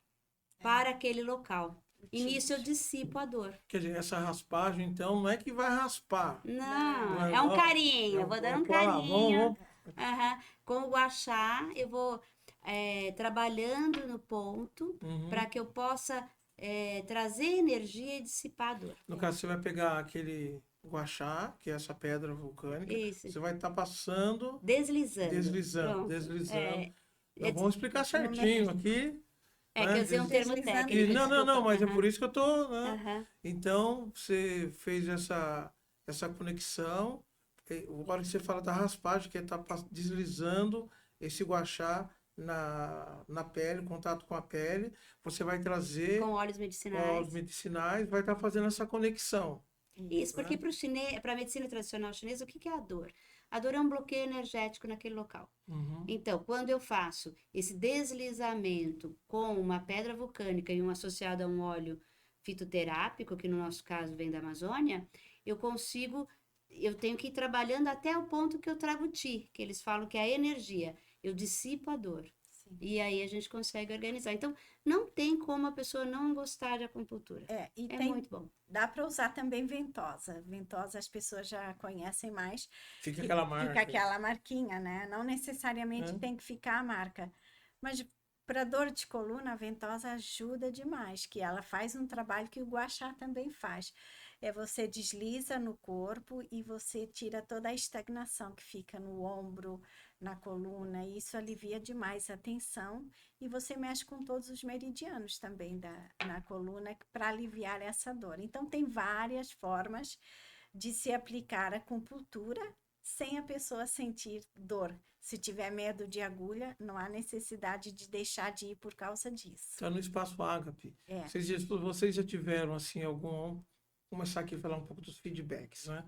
para aquele local. E nisso eu dissipo a dor. quer dizer, essa raspagem, então, não é que vai raspar. Não, é é um igual- carinho, eu vou dando um carinho. Vamos. Aham. Com o gua sha, eu vou trabalhando no ponto para que eu possa trazer energia e dissipar a dor. No caso, você vai pegar aquele gua sha, que é essa pedra vulcânica, Isso. você vai estar passando, Deslizando. Pronto. deslizando. Nós vamos explicar certinho aqui. Que eu usei um termo Deslizando. técnico. Não, desculpa. mas é Aham. por isso que eu tô, né? Aham. Então, você fez essa conexão. Agora que você fala da raspagem, que é estar deslizando esse gua sha na pele, contato com a pele, você vai trazer Com óleos os medicinais. medicinais, vai estar fazendo essa conexão. Isso, porque para a medicina tradicional chinesa, o que é a dor? A dor é um bloqueio energético naquele local. Então, quando eu faço esse deslizamento com uma pedra vulcânica e um associado a um óleo fitoterápico, que no nosso caso vem da Amazônia, eu tenho que ir trabalhando até o ponto que eu trago o ti, que eles falam que é a energia. Eu dissipo a dor. Sim. E aí a gente consegue organizar. Então, não tem como a pessoa não gostar de acupuntura. E É tem, muito bom. dá para usar também ventosa. Ventosa as pessoas já conhecem mais. Fica aquela marca. Fica aquela marquinha, né? Não necessariamente tem que ficar a marca. Mas para dor de coluna, a ventosa ajuda demais, que ela faz um trabalho que o gua sha também faz. Você desliza no corpo e você tira toda a estagnação que fica no ombro, na coluna, e isso alivia demais a tensão, e você mexe com todos os meridianos também na coluna para aliviar essa dor. Então tem várias formas de se aplicar a acupuntura sem a pessoa sentir dor. Se tiver medo de agulha, não há necessidade de deixar de ir por causa disso. Está no Espaço Ágape. É. Vocês já tiveram, assim, vamos começar aqui a falar um pouco dos feedbacks, né?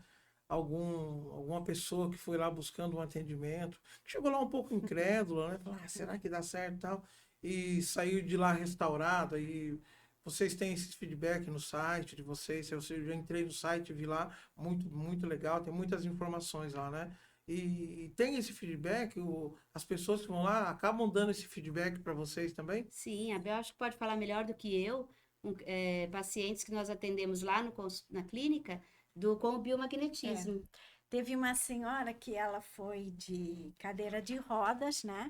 Alguma pessoa que foi lá buscando um atendimento, que chegou lá um pouco incrédula, né? Falou, será que dá certo e tal? E saiu de lá restaurada. E vocês têm esse feedback no site de vocês? Eu já entrei no site, vi lá, muito, muito legal, tem muitas informações lá, né? E tem esse feedback, as pessoas que vão lá acabam dando esse feedback para vocês também? Sim, a Bel acho que pode falar melhor do que eu, pacientes que nós atendemos lá na clínica, com o biomagnetismo. Teve uma senhora que ela foi de cadeira de rodas, né?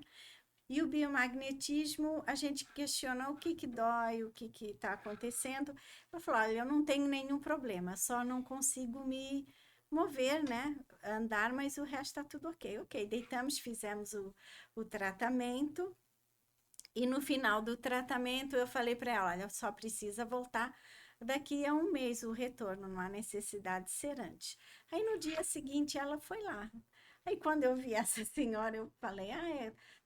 E o biomagnetismo, a gente questionou o que dói, o que está acontecendo. Ela falou, olha, eu não tenho nenhum problema, só não consigo me mover, né? Andar, mas o resto está tudo ok. Ok, deitamos, fizemos o tratamento. E no final do tratamento, eu falei para ela, olha, só precisa voltar daqui a um mês o retorno, não há necessidade de ser antes. Aí no dia seguinte ela foi lá. Aí quando eu vi essa senhora, eu falei,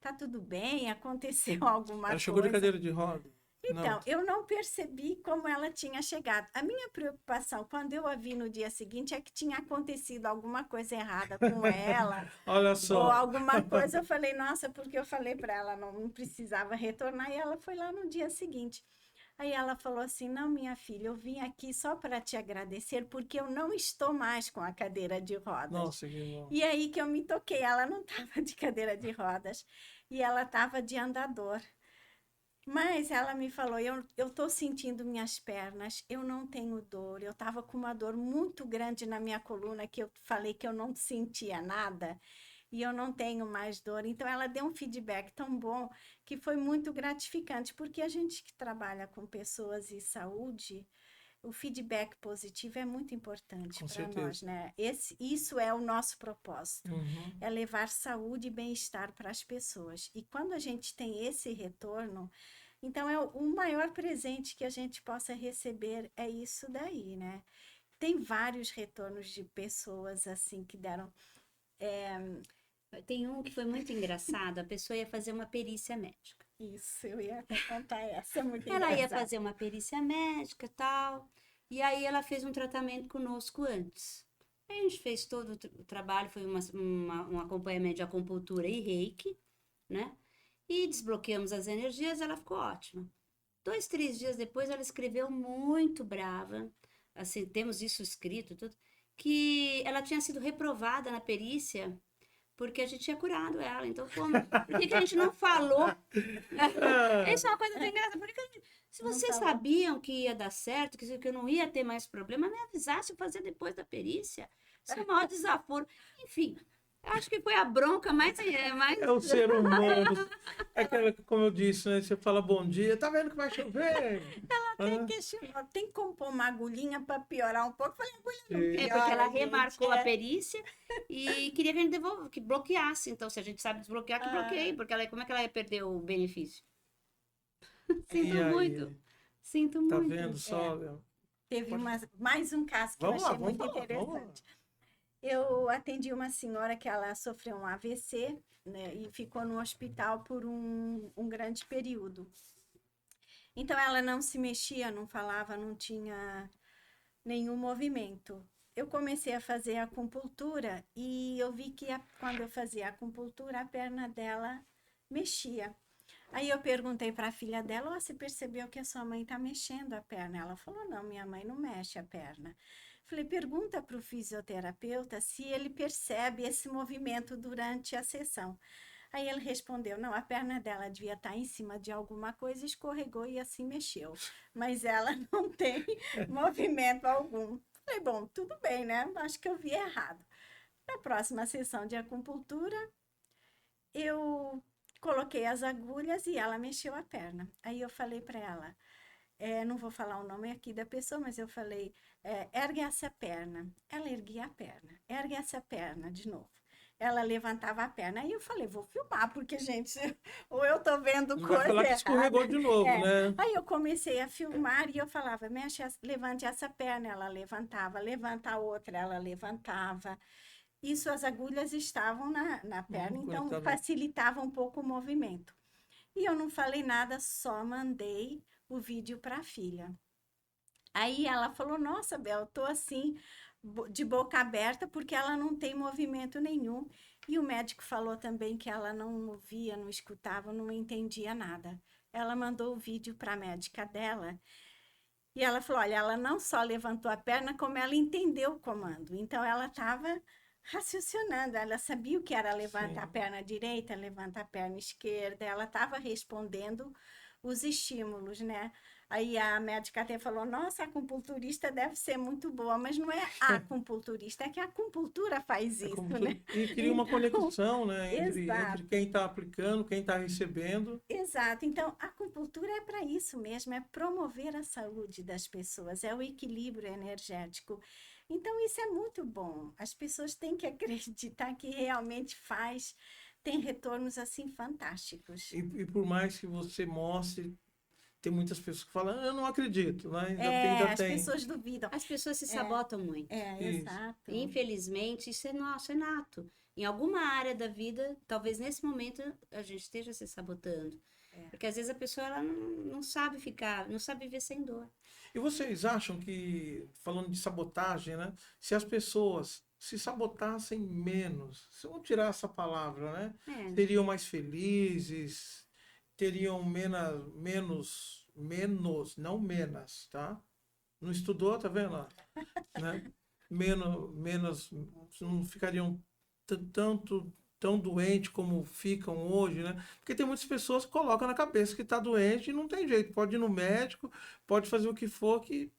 tá tudo bem, aconteceu alguma coisa. Ela chegou de cadeira de roda? Então, eu não percebi como ela tinha chegado. A minha preocupação, quando eu a vi no dia seguinte, é que tinha acontecido alguma coisa errada com ela. Olha só. Ou alguma coisa, eu falei, nossa, porque eu falei para ela, não precisava retornar, e ela foi lá no dia seguinte. Aí ela falou assim, não, minha filha, eu vim aqui só para te agradecer, porque eu não estou mais com a cadeira de rodas. Nossa, que bom. E aí que eu me toquei, ela não estava de cadeira de rodas, e ela estava de andador. Mas ela me falou, eu estou sentindo minhas pernas, eu não tenho dor, eu estava com uma dor muito grande na minha coluna, que eu falei que eu não sentia nada, e eu não tenho mais dor. Então, ela deu um feedback tão bom, que foi muito gratificante, porque a gente que trabalha com pessoas e saúde, o feedback positivo é muito importante para nós, né? Isso é o nosso propósito, é levar saúde e bem-estar para as pessoas. E quando a gente tem esse retorno, então o maior presente que a gente possa receber é isso daí, né? Tem vários retornos de pessoas assim que deram... Tem um que foi muito engraçado, a pessoa ia fazer uma perícia médica. Isso, eu ia contar essa, muito Ela ia engraçado. fazer uma perícia médica e tal, e aí ela fez um tratamento conosco antes. Aí a gente fez todo o trabalho, foi um acompanhamento de acupuntura e reiki, né? E desbloqueamos as energias, ela ficou ótima. 2, 3 dias depois, ela escreveu muito brava, assim, temos isso escrito, tudo, que ela tinha sido reprovada na perícia porque a gente tinha curado ela. Então, por que a gente não falou? Isso é uma coisa bem engraçada. Se vocês sabiam que ia dar certo, que eu não ia ter mais problema, me avisasse eu fazer depois da perícia. Isso é o maior desaforo. Enfim, acho que foi a bronca mais... É o ser humano. É aquela, como eu disse, né? Você fala bom dia, tá vendo que vai chover? Ela questionou, tem como pôr uma agulhinha para piorar um pouco? Eu falei, agulha não Sim. piora, Porque ela gente, remarcou a perícia e queria que a gente que bloqueasse. Então, se a gente sabe desbloquear, que bloqueie. Porque como é que ela ia perder o benefício? Sinto E aí? muito. Sinto Tá muito. vendo só? Léo? Teve mais um caso que eu achei muito interessante. Eu atendi uma senhora que ela sofreu um AVC, né, e ficou no hospital por um grande período. Então, ela não se mexia, não falava, não tinha nenhum movimento. Eu comecei a fazer acupuntura e eu vi que quando eu fazia acupuntura, a perna dela mexia. Aí eu perguntei para a filha dela, você percebeu que a sua mãe está mexendo a perna? Ela falou, não, minha mãe não mexe a perna. Falei, pergunta para o fisioterapeuta se ele percebe esse movimento durante a sessão. Aí ele respondeu, não, a perna dela devia estar em cima de alguma coisa, escorregou e assim mexeu. Mas ela não tem movimento algum. Falei, bom, tudo bem, né? Acho que eu vi errado. Na próxima sessão de acupuntura, eu coloquei as agulhas e ela mexeu a perna. Aí eu falei para ela, não vou falar o nome aqui da pessoa, mas eu falei, ergue essa perna. Ela erguia a perna, ergue essa perna de novo. Ela levantava a perna. Aí eu falei, vou filmar, porque, gente, ou eu tô vendo Não coisa vai falar que escorregou de novo, né? Aí eu comecei a filmar e eu falava, levante essa perna. Ela levantava, levanta a outra, ela levantava. Isso, as agulhas estavam na perna, então conectado. facilitava um pouco o movimento. E eu não falei nada, só mandei o vídeo para a filha. Aí ela falou: Nossa, Bel, eu tô assim, de boca aberta, porque ela não tem movimento nenhum. E o médico falou também que ela não ouvia, não escutava, não entendia nada. Ela mandou o vídeo para a médica dela. E ela falou: Olha, ela não só levantou a perna, como ela entendeu o comando. Então, ela estava raciocinando, ela sabia o que era levantar a Sim. perna direita, levantar a perna esquerda, ela estava respondendo os estímulos, né? Aí a médica até falou: Nossa, a acupunturista deve ser muito boa, mas não é a acupunturista, é que a acupuntura faz É isso, como né? e cria uma Então, conexão, né, entre exato. quem está aplicando, quem está recebendo. Exato. Então, a acupuntura é para isso mesmo, é promover a saúde das pessoas, é o equilíbrio energético. Então, isso é muito bom. As pessoas têm que acreditar que realmente faz, tem retornos assim fantásticos. E por mais que você mostre, tem muitas pessoas que falam: eu não acredito, né? As pessoas duvidam. As pessoas se sabotam muito. Isso. Exato. Infelizmente, isso é nosso, é nato. Em alguma área da vida, talvez nesse momento a gente esteja se sabotando. Porque às vezes a pessoa ela não sabe ficar, não sabe viver sem dor. E vocês acham que, falando de sabotagem, né? Se as pessoas se sabotassem menos, se vamos tirar essa palavra, né? É. Seriam mais felizes, teriam não menos, tá? Não estudou, tá vendo? Ó? Né? Menos, não ficariam tão doentes como ficam hoje, né? Porque tem muitas pessoas que colocam na cabeça que está doente e não tem jeito. Pode ir no médico, pode fazer o que for, que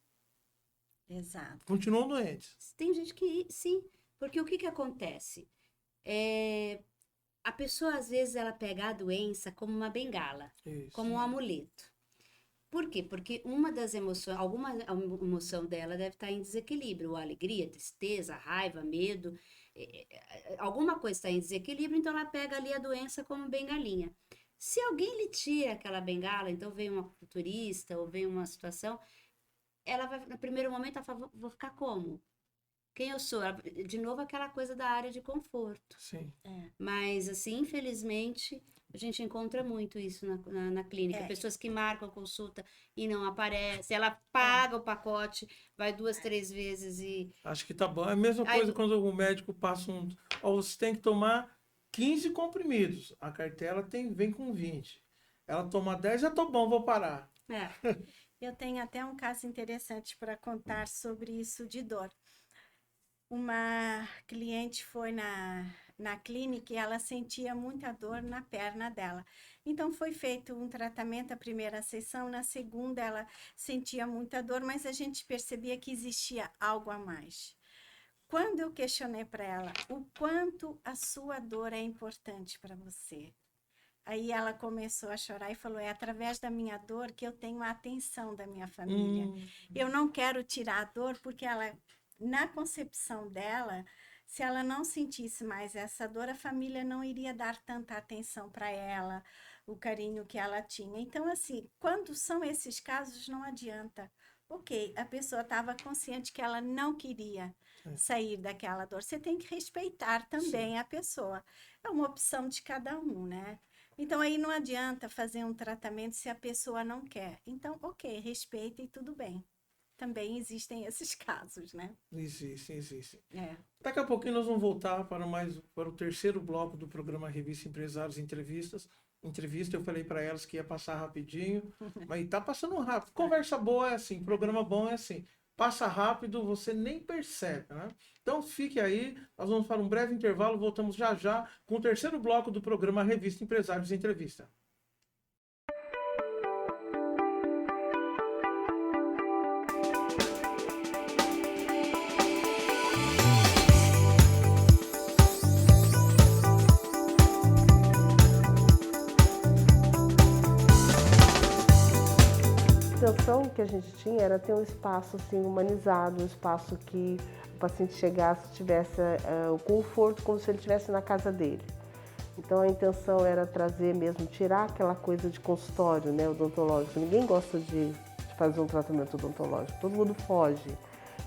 Exato. continuam doentes. Tem gente que sim, porque o que acontece? A pessoa às vezes ela pega a doença como uma bengala, Isso. como um amuleto. Por quê? Porque uma das emoções, alguma emoção dela deve estar em desequilíbrio, a alegria, tristeza, raiva, medo, alguma coisa está em desequilíbrio, então ela pega ali a doença como bengalinha. Se alguém lhe tira aquela bengala, então vem uma culturista ou vem uma situação, ela vai, no primeiro momento, ela fala: vou ficar como? Quem eu sou? De novo, aquela coisa da área de conforto. Sim. Mas, assim, infelizmente, a gente encontra muito isso na clínica. Pessoas que marcam consulta e não aparecem. Ela paga o pacote, vai 2, 3 vezes e... Acho que tá bom. É a mesma coisa quando o médico passa Ó, você tem que tomar 15 comprimidos. A cartela vem com 20. Ela toma 10, já tô bom, vou parar. Eu tenho até um caso interessante para contar sobre isso de dor. Uma cliente foi na clínica e ela sentia muita dor na perna dela. Então, foi feito um tratamento, a primeira sessão, na segunda ela sentia muita dor, mas a gente percebia que existia algo a mais. Quando eu questionei para ela o quanto a sua dor é importante para você, aí ela começou a chorar e falou: é através da minha dor que eu tenho a atenção da minha família. Eu não quero tirar a dor porque ela... Na concepção dela, se ela não sentisse mais essa dor, a família não iria dar tanta atenção para ela, o carinho que ela tinha. Então, assim, quando são esses casos, não adianta. Ok, a pessoa estava consciente que ela não queria sair daquela dor. Você tem que respeitar também a pessoa. É uma opção de cada um, né? Então, aí não adianta fazer um tratamento se a pessoa não quer. Então, ok, respeita e tudo bem. Também existem esses casos, né? Existem. Daqui a pouquinho nós vamos voltar para o terceiro bloco do programa Revista Empresários Entrevista. Eu falei para elas que ia passar rapidinho, mas está passando rápido. Conversa boa é assim, programa bom é assim. Passa rápido, você nem percebe, né? Então fique aí, nós vamos para um breve intervalo, voltamos já já com o terceiro bloco do programa Revista Empresários Entrevista. A intenção que a gente tinha era ter um espaço assim, humanizado, um espaço que o paciente chegasse e tivesse o conforto como se ele estivesse na casa dele. Então a intenção era trazer mesmo, tirar aquela coisa de consultório, né, odontológico. Ninguém gosta de fazer um tratamento odontológico, todo mundo foge.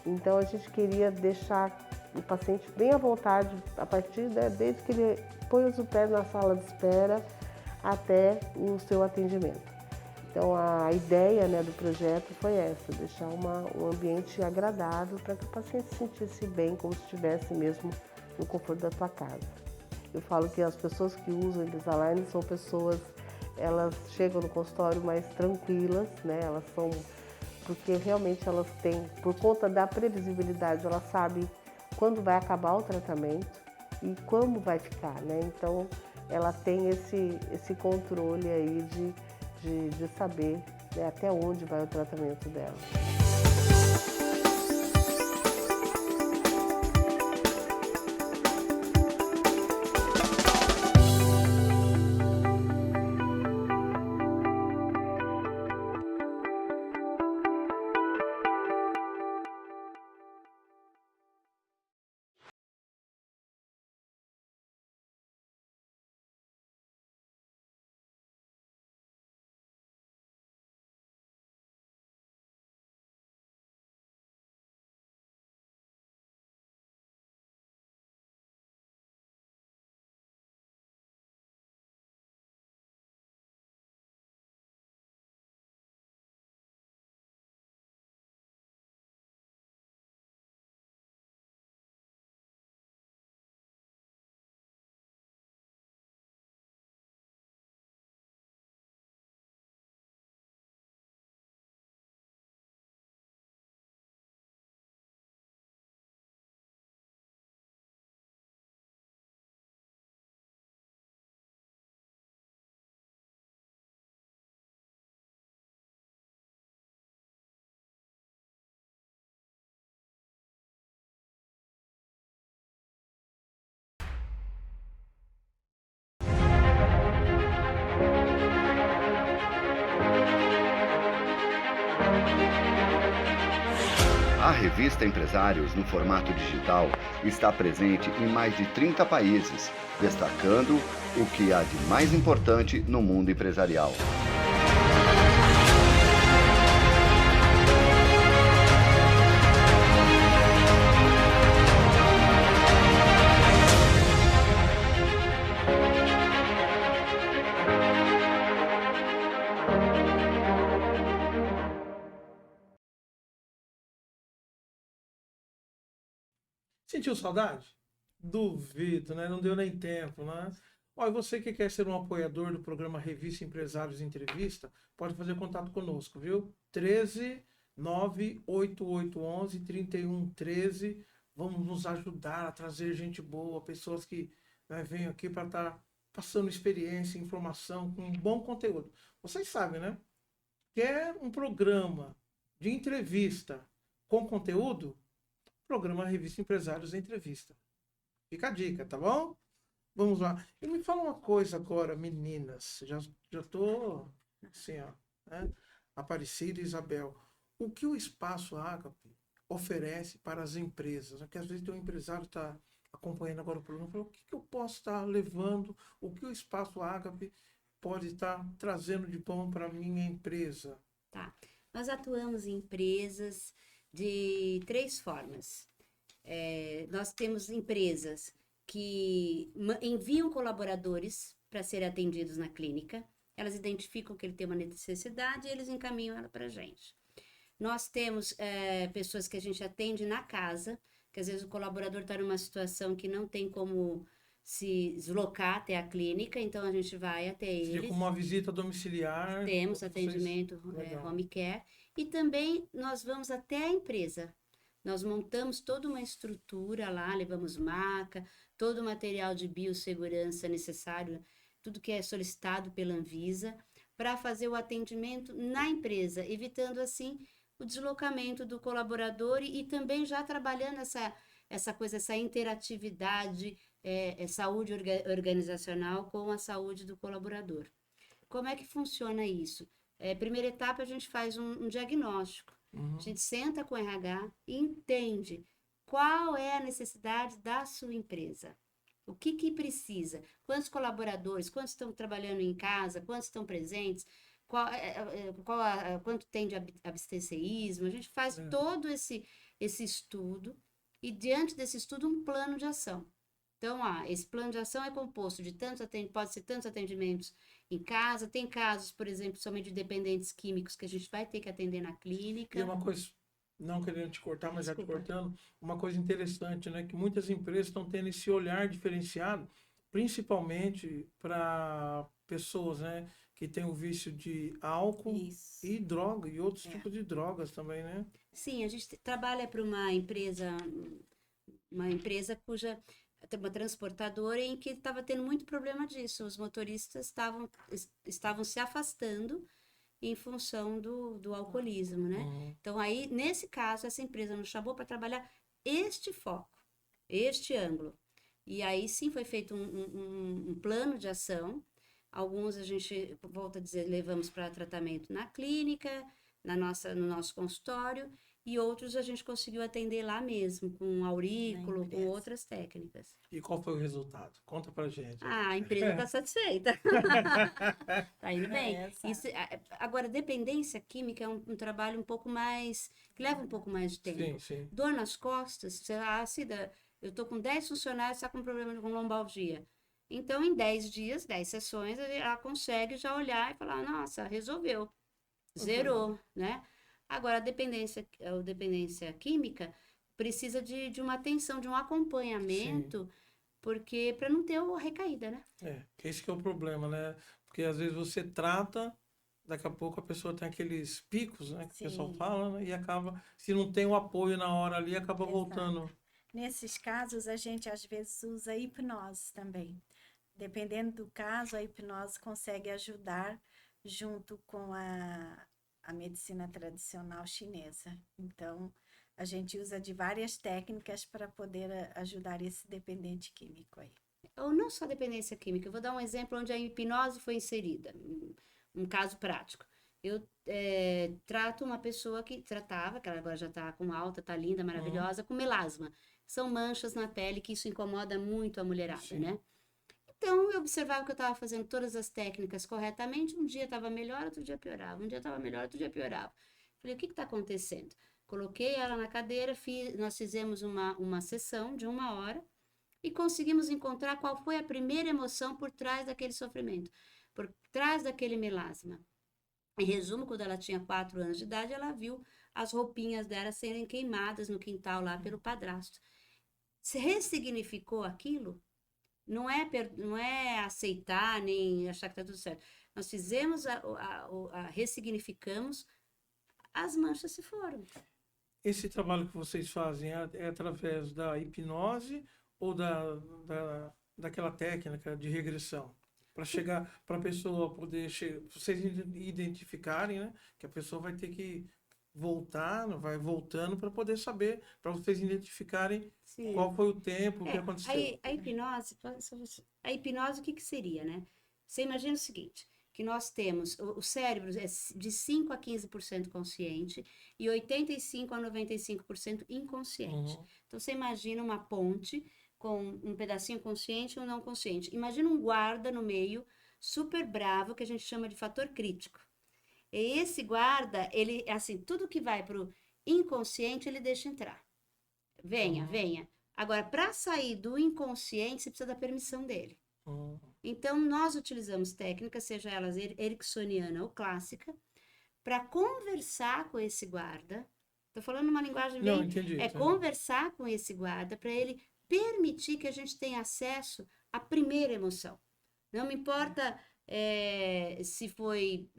Então a gente queria deixar o paciente bem à vontade, a partir desde que ele põe o pé na sala de espera até o seu atendimento. Então, a ideia, né, do projeto foi essa, deixar um ambiente agradável para que o paciente se sentisse bem, como se estivesse mesmo no conforto da sua casa. Eu falo que as pessoas que usam Invisalign são pessoas, elas chegam no consultório mais tranquilas, né, elas são, porque realmente elas têm, por conta da previsibilidade, elas sabem quando vai acabar o tratamento e como vai ficar, né, então ela tem esse controle aí de saber, né, até onde vai o tratamento dela. A revista Empresários, no formato digital, está presente em mais de 30 países, destacando o que há de mais importante no mundo empresarial. Sentiu saudade? Duvido, né? Não deu nem tempo, né? Olha, você que quer ser um apoiador do programa Revista Empresários Entrevista, pode fazer contato conosco, viu? 13 98811 3113. Vamos nos ajudar a trazer gente boa, pessoas que, né, vêm aqui para estar passando experiência, informação, com um bom conteúdo. Vocês sabem, né? Quer um programa de entrevista com conteúdo? Programa Revista Empresários Entrevista. Fica a dica, tá bom? Vamos lá. E me fala uma coisa agora, meninas. Já tô assim, ó, né? Aparecida e Isabel. O que o Espaço Ágape oferece para as empresas? Porque às vezes tem um empresário que está acompanhando agora o programa e fala, o que eu posso estar levando? O que o Espaço Ágape pode estar trazendo de bom para a minha empresa? Tá. Nós atuamos em empresas de 3 formas. Nós temos empresas que enviam colaboradores para serem atendidos na clínica. Elas identificam que ele tem uma necessidade e eles encaminham ela para a gente. Nós temos pessoas que a gente atende na casa, que às vezes o colaborador está numa situação que não tem como se deslocar até a clínica, então a gente vai até Seria eles. como uma visita domiciliar. Temos atendimento home care. E também nós vamos até a empresa. Nós montamos toda uma estrutura lá, levamos maca, todo o material de biossegurança necessário, tudo que é solicitado pela Anvisa, para fazer o atendimento na empresa, evitando assim o deslocamento do colaborador e também já trabalhando essa interatividade, saúde organizacional com a saúde do colaborador. Como é que funciona isso? Primeira etapa, a gente faz um diagnóstico. A gente senta com o RH e entende qual é a necessidade da sua empresa. O que precisa? Quantos colaboradores? Quantos estão trabalhando em casa? Quantos estão presentes? Quanto tem de abstencionismo? A gente faz todo esse estudo e diante desse estudo um plano de ação. Então, esse plano de ação é composto de pode ser tantos atendimentos em casa, tem casos, por exemplo, somente de dependentes químicos que a gente vai ter que atender na clínica. E uma coisa, não querendo te cortar, mas já te Desculpa. cortando, uma coisa interessante, né, que muitas empresas estão tendo esse olhar diferenciado, principalmente para pessoas, né, que têm o vício de álcool Isso. e droga, e outros tipos de drogas também, né? Sim, a gente trabalha para uma empresa cuja uma transportadora em que estava tendo muito problema disso. Os motoristas estavam se afastando em função do alcoolismo, né? Então, aí, nesse caso, essa empresa nos chamou para trabalhar este foco, este ângulo. E aí, sim, foi feito um plano de ação. Alguns a gente, volta a dizer, levamos para tratamento na clínica, no nosso consultório, e outros a gente conseguiu atender lá mesmo, com aurículo, com outras técnicas. E qual foi o resultado? Conta pra gente. A empresa está satisfeita. Tá indo bem. Agora, dependência química é um trabalho um pouco mais, que leva um pouco mais de tempo. Sim, sim. Dor nas costas, Cida, eu tô com 10 funcionários, está com problema com lombalgia. Então, em 10 dias, 10 sessões, ela consegue já olhar e falar, nossa, resolveu. Zerou, né? Agora, a dependência química precisa de uma atenção, de um acompanhamento, porque para não ter a recaída, né? Esse que é o problema, né? Porque às vezes você trata, daqui a pouco a pessoa tem aqueles picos, né? Que o pessoal fala, né? E acaba, se não tem o apoio na hora ali, acaba voltando. Nesses casos, a gente às vezes usa hipnose também. Dependendo do caso, a hipnose consegue ajudar junto com a medicina tradicional chinesa. Então, a gente usa de várias técnicas para poder ajudar esse dependente químico aí. Ou não só dependência química, eu vou dar um exemplo onde a hipnose foi inserida, um caso prático. Eu trato uma pessoa que tratava, que ela agora já está com alta, está linda, maravilhosa, com melasma. São manchas na pele que isso incomoda muito a mulherada, né? Então, eu observava que eu estava fazendo todas as técnicas corretamente. Um dia estava melhor, outro dia piorava. Um dia estava melhor, outro dia piorava. Falei, o que está acontecendo? Coloquei ela na cadeira, nós fizemos uma sessão de 1 hora e conseguimos encontrar qual foi a primeira emoção por trás daquele sofrimento, por trás daquele melasma. Em resumo, quando ela tinha 4 anos de idade, ela viu as roupinhas dela serem queimadas no quintal lá pelo padrasto. Se ressignificou aquilo, não é aceitar nem achar que está tudo certo. Nós fizemos, ressignificamos, as manchas se foram. Esse trabalho que vocês fazem é através da hipnose ou daquela técnica de regressão? Para chegar, para a pessoa poder vocês identificarem, né? Que a pessoa vai ter que voltar, vai voltando para poder saber, para vocês identificarem qual foi o tempo, o que aconteceu. A hipnose, o que seria, né? Você imagina o seguinte, que nós temos, o cérebro é de 5 a 15% consciente e 85 a 95% inconsciente. Então, você imagina uma ponte com um pedacinho consciente e um não consciente. Imagina um guarda no meio, super bravo, que a gente chama de fator crítico. E esse guarda, ele, assim, tudo que vai para o inconsciente, ele deixa entrar. Venha. Agora, para sair do inconsciente, você precisa da permissão dele. Então, nós utilizamos técnicas, seja elas ericksoniana ou clássica, para conversar com esse guarda. Estou falando uma linguagem bem... conversar com esse guarda para ele permitir que a gente tenha acesso à primeira emoção. Não me importa se foi...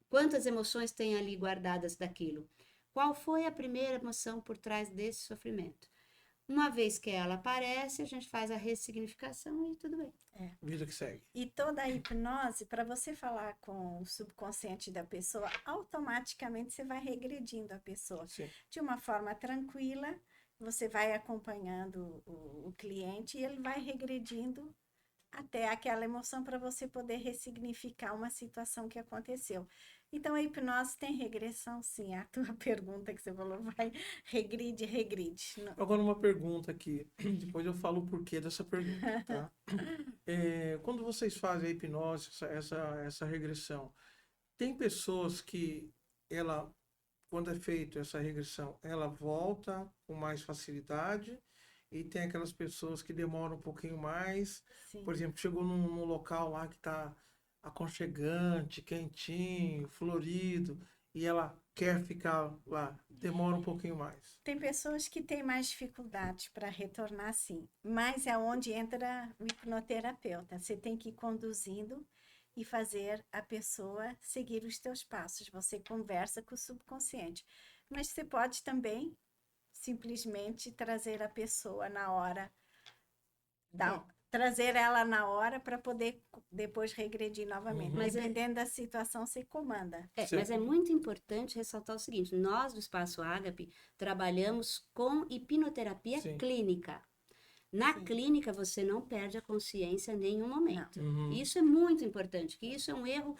quantas emoções tem ali guardadas daquilo. Qual foi a primeira emoção por trás desse sofrimento? Uma vez que ela aparece, a gente faz a ressignificação e tudo bem. Vida que segue. E toda a hipnose, para você falar com o subconsciente da pessoa, automaticamente você vai regredindo a pessoa. Sim. De uma forma tranquila, você vai acompanhando o cliente e ele vai regredindo até aquela emoção para você poder ressignificar uma situação que aconteceu. Então, a hipnose tem regressão, sim. A tua pergunta que você falou vai regride. Agora, uma pergunta aqui. Depois eu falo o porquê dessa pergunta, tá? Quando vocês fazem a hipnose, essa regressão, tem pessoas que ela quando é feito essa regressão, ela volta com mais facilidade e tem aquelas pessoas que demoram um pouquinho mais. Sim. Por exemplo, chegou num local lá que está aconchegante, quentinho, florido, e ela quer ficar lá, demora um pouquinho mais. Tem pessoas que têm mais dificuldades para retornar, sim, mas é onde entra o hipnoterapeuta. Você tem que ir conduzindo e fazer a pessoa seguir os teus passos. Você conversa com o subconsciente, mas você pode também simplesmente trazer a pessoa na hora, trazer ela na hora para poder depois regredir novamente. Mas dependendo da situação, você comanda. Mas é muito importante ressaltar o seguinte: nós do Espaço Ágape trabalhamos com hipnoterapia Sim. clínica. Na clínica, você não perde a consciência em nenhum momento. Uhum. Isso é muito importante, que isso é um erro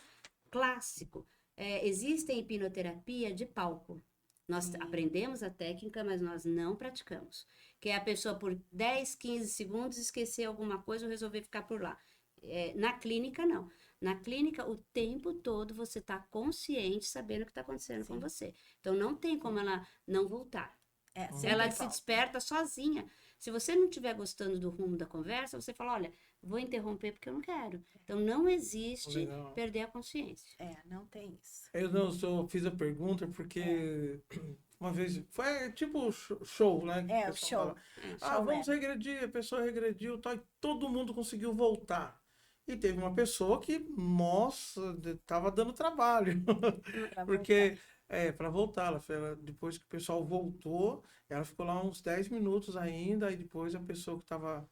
clássico. Existe hipnoterapia de palco. Nós aprendemos a técnica, mas nós não praticamos. Que é a pessoa por 10, 15 segundos esquecer alguma coisa ou resolver ficar por lá. Na clínica, não. Na clínica, o tempo todo você está consciente, sabendo o que está acontecendo com você. Então, não tem como ela não voltar. Ela se desperta sozinha. Se você não estiver gostando do rumo da conversa, você fala, olha, vou interromper porque eu não quero. Então, não existe Legal. perder a consciência. Não tem isso. Eu só fiz a pergunta porque uma vez foi tipo show, né? que O pessoal show. fala, vamos regredir, a pessoa regrediu, tal, e todo mundo conseguiu voltar. E teve uma pessoa que, nossa, tava dando trabalho. Porque, para voltar, depois que o pessoal voltou, ela ficou lá uns 10 minutos ainda, e depois a pessoa que estava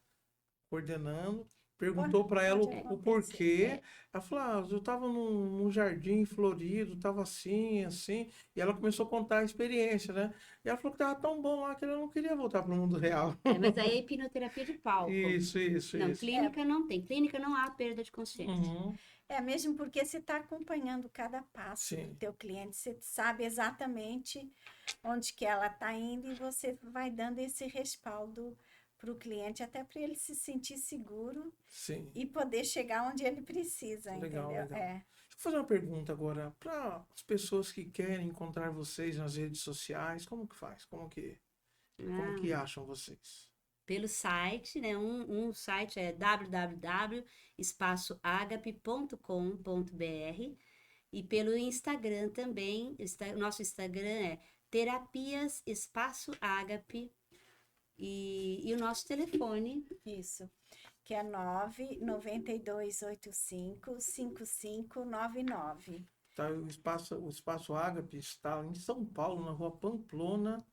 coordenando perguntou para ela pode o porquê. Ela falou, eu estava num jardim florido, estava assim, assim, e ela começou a contar a experiência, né? E ela falou que estava tão bom lá que ela não queria voltar para o mundo real. Mas aí é hipnoterapia de palco. Isso. Não, clínica não tem. Clínica não há perda de consciência. Uhum. Mesmo porque você está acompanhando cada passo Sim. do teu cliente, você sabe exatamente onde que ela está indo e você vai dando esse respaldo para o cliente, até para ele se sentir seguro Sim. e poder chegar onde ele precisa, Legal, entendeu? legal. Deixa eu fazer uma pergunta agora. Para as pessoas que querem encontrar vocês nas redes sociais, como que faz? Como que acham vocês? Pelo site, né? Um site é www.espaçoagape.com.br e pelo Instagram também. Nosso Instagram é Terapias Espaço Ágape e o nosso telefone. Isso, que é 99285-5599. Tá, o Espaço Ágape está em São Paulo, na rua Pamplona,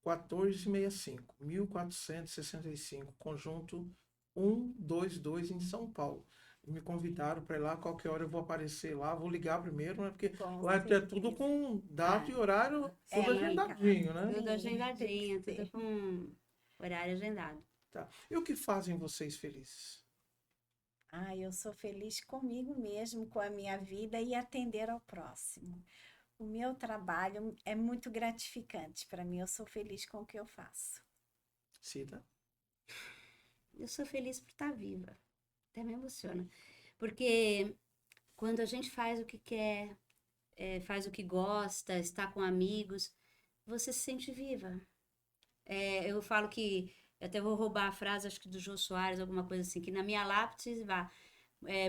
1465, 1465, conjunto 122 em São Paulo. Me convidaram para ir lá, qualquer hora eu vou aparecer lá, vou ligar primeiro, né? Porque lá é tudo com data e horário, tudo agendadinho, né? Tudo agendadinho, tudo com horário agendado. Tá. E o que fazem vocês felizes? Eu sou feliz comigo mesmo, com a minha vida e atender ao próximo. O meu trabalho é muito gratificante para mim, eu sou feliz com o que eu faço. Cida? Eu sou feliz por estar viva. Até me emociona. Porque quando a gente faz o que quer, faz o que gosta, está com amigos, você se sente viva. Eu falo que, eu até vou roubar a frase, acho que do Jô Soares, alguma coisa assim, que na minha lápide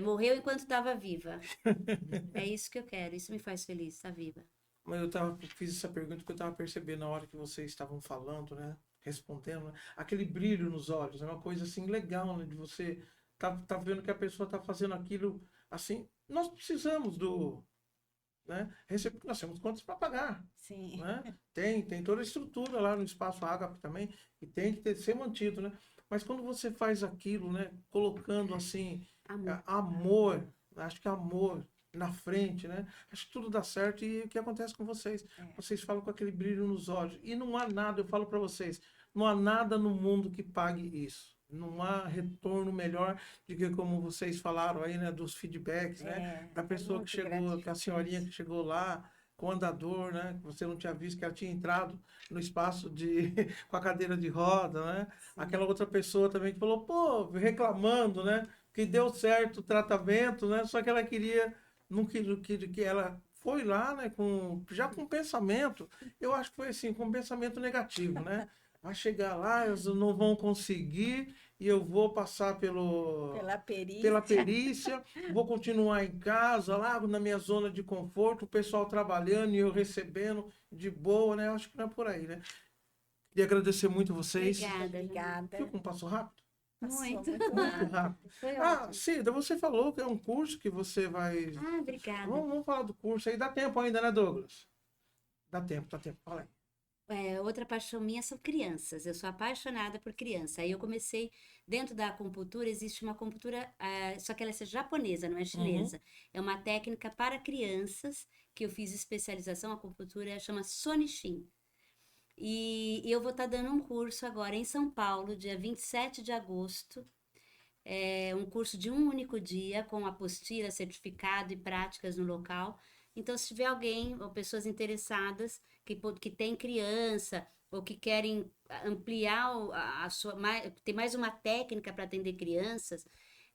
morreu enquanto estava viva. É isso que eu quero, isso me faz feliz, estar viva. Mas fiz essa pergunta porque eu estava percebendo na hora que vocês estavam falando, né? Respondendo, né? Aquele brilho nos olhos, é uma coisa assim legal, né? De você tá vendo que a pessoa está fazendo aquilo assim. Nós precisamos né? Nós temos contas para pagar. Sim. Né? Tem toda a estrutura lá no Espaço Ágape também, e tem que ser mantido, né? Mas quando você faz aquilo, né? Colocando assim, amor, acho que amor na frente, né? Acho que tudo dá certo e o que acontece com vocês? Vocês falam com aquele brilho nos olhos. E não há nada, eu falo para vocês, não há nada no mundo que pague isso. Não há retorno melhor do que como vocês falaram aí, né? Dos feedbacks, né? Da pessoa que chegou, com a senhorinha que chegou lá, com o andador, né? Que você não tinha visto, que ela tinha entrado no espaço com a cadeira de roda, né? Sim. Aquela outra pessoa também que falou, reclamando, né? Que deu certo o tratamento, né? Só que ela queria, não queria que ela foi lá, né, já com pensamento, eu acho que foi assim, com pensamento negativo, né? Vai chegar lá, eles não vão conseguir e eu vou passar Pela perícia. pela perícia, vou continuar em casa, lá na minha zona de conforto, o pessoal trabalhando e eu recebendo de boa, né? Eu acho que não é por aí, né? Queria agradecer muito vocês. Obrigada. Viu como passou rápido? Passou Muito. muito Muito rápido. rápido. Foi Ah, ótimo. Cida, você falou que é um curso que você vai... Ah, obrigada. Vamos falar do curso aí. Dá tempo ainda, né, Douglas? Dá tempo. Fala aí. Outra paixão minha são crianças. Eu sou apaixonada por criança. Aí eu comecei, dentro da acupuntura, existe uma acupuntura, só que ela é japonesa, não é chinesa. É uma técnica para crianças, que eu fiz especialização, a acupuntura chama Sonishin. E eu vou estar dando um curso agora em São Paulo, dia 27 de agosto. É um curso de um único dia, com apostila, certificado e práticas no local. Então, se tiver alguém ou pessoas interessadas que tem criança ou que querem ampliar ter mais uma técnica para atender crianças,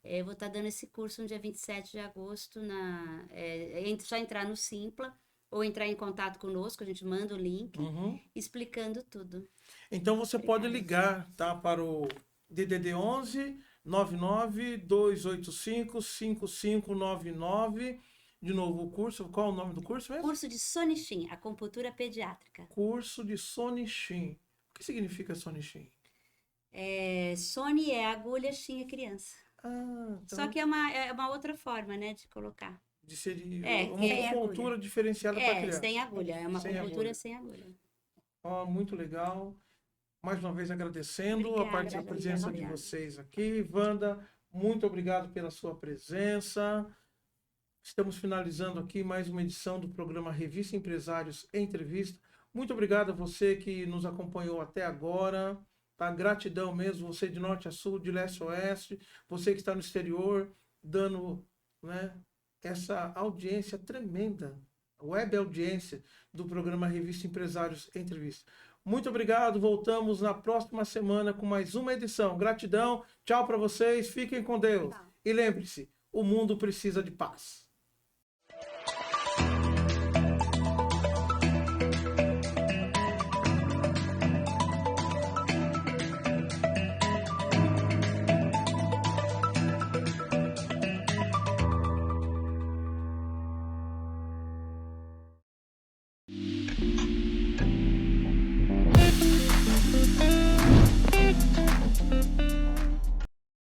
eu vou estar dando esse curso no dia 27 de agosto. Só entrar no Simpla ou entrar em contato conosco, a gente manda o link explicando tudo. Então você pode ligar, tá, para o DDD 11 99 285 5599. De novo, o curso, qual é o nome do curso mesmo? Curso de Sonishin, acupuntura pediátrica. Curso de Sonishin. O que significa Sonishin? Soni é agulha, Shin é criança. Ah, então, Só que é uma outra forma, né, de colocar. seria uma sem acupuntura diferenciada para criança. Sem agulha. É uma Sem acupuntura agulha. sem agulha. Ó, muito legal. Mais uma vez agradecendo Obrigada, a presença de obrigada. vocês aqui. Wanda, muito obrigado pela sua presença. Estamos finalizando aqui mais uma edição do programa Revista Empresários Entrevista. Muito obrigado a você que nos acompanhou até agora. Tá? Gratidão mesmo, você de norte a sul, de leste a oeste, você que está no exterior, dando, né, essa audiência tremenda, web audiência do programa Revista Empresários Entrevista. Muito obrigado, voltamos na próxima semana com mais uma edição. Gratidão, tchau para vocês, fiquem com Deus. E lembre-se, o mundo precisa de paz.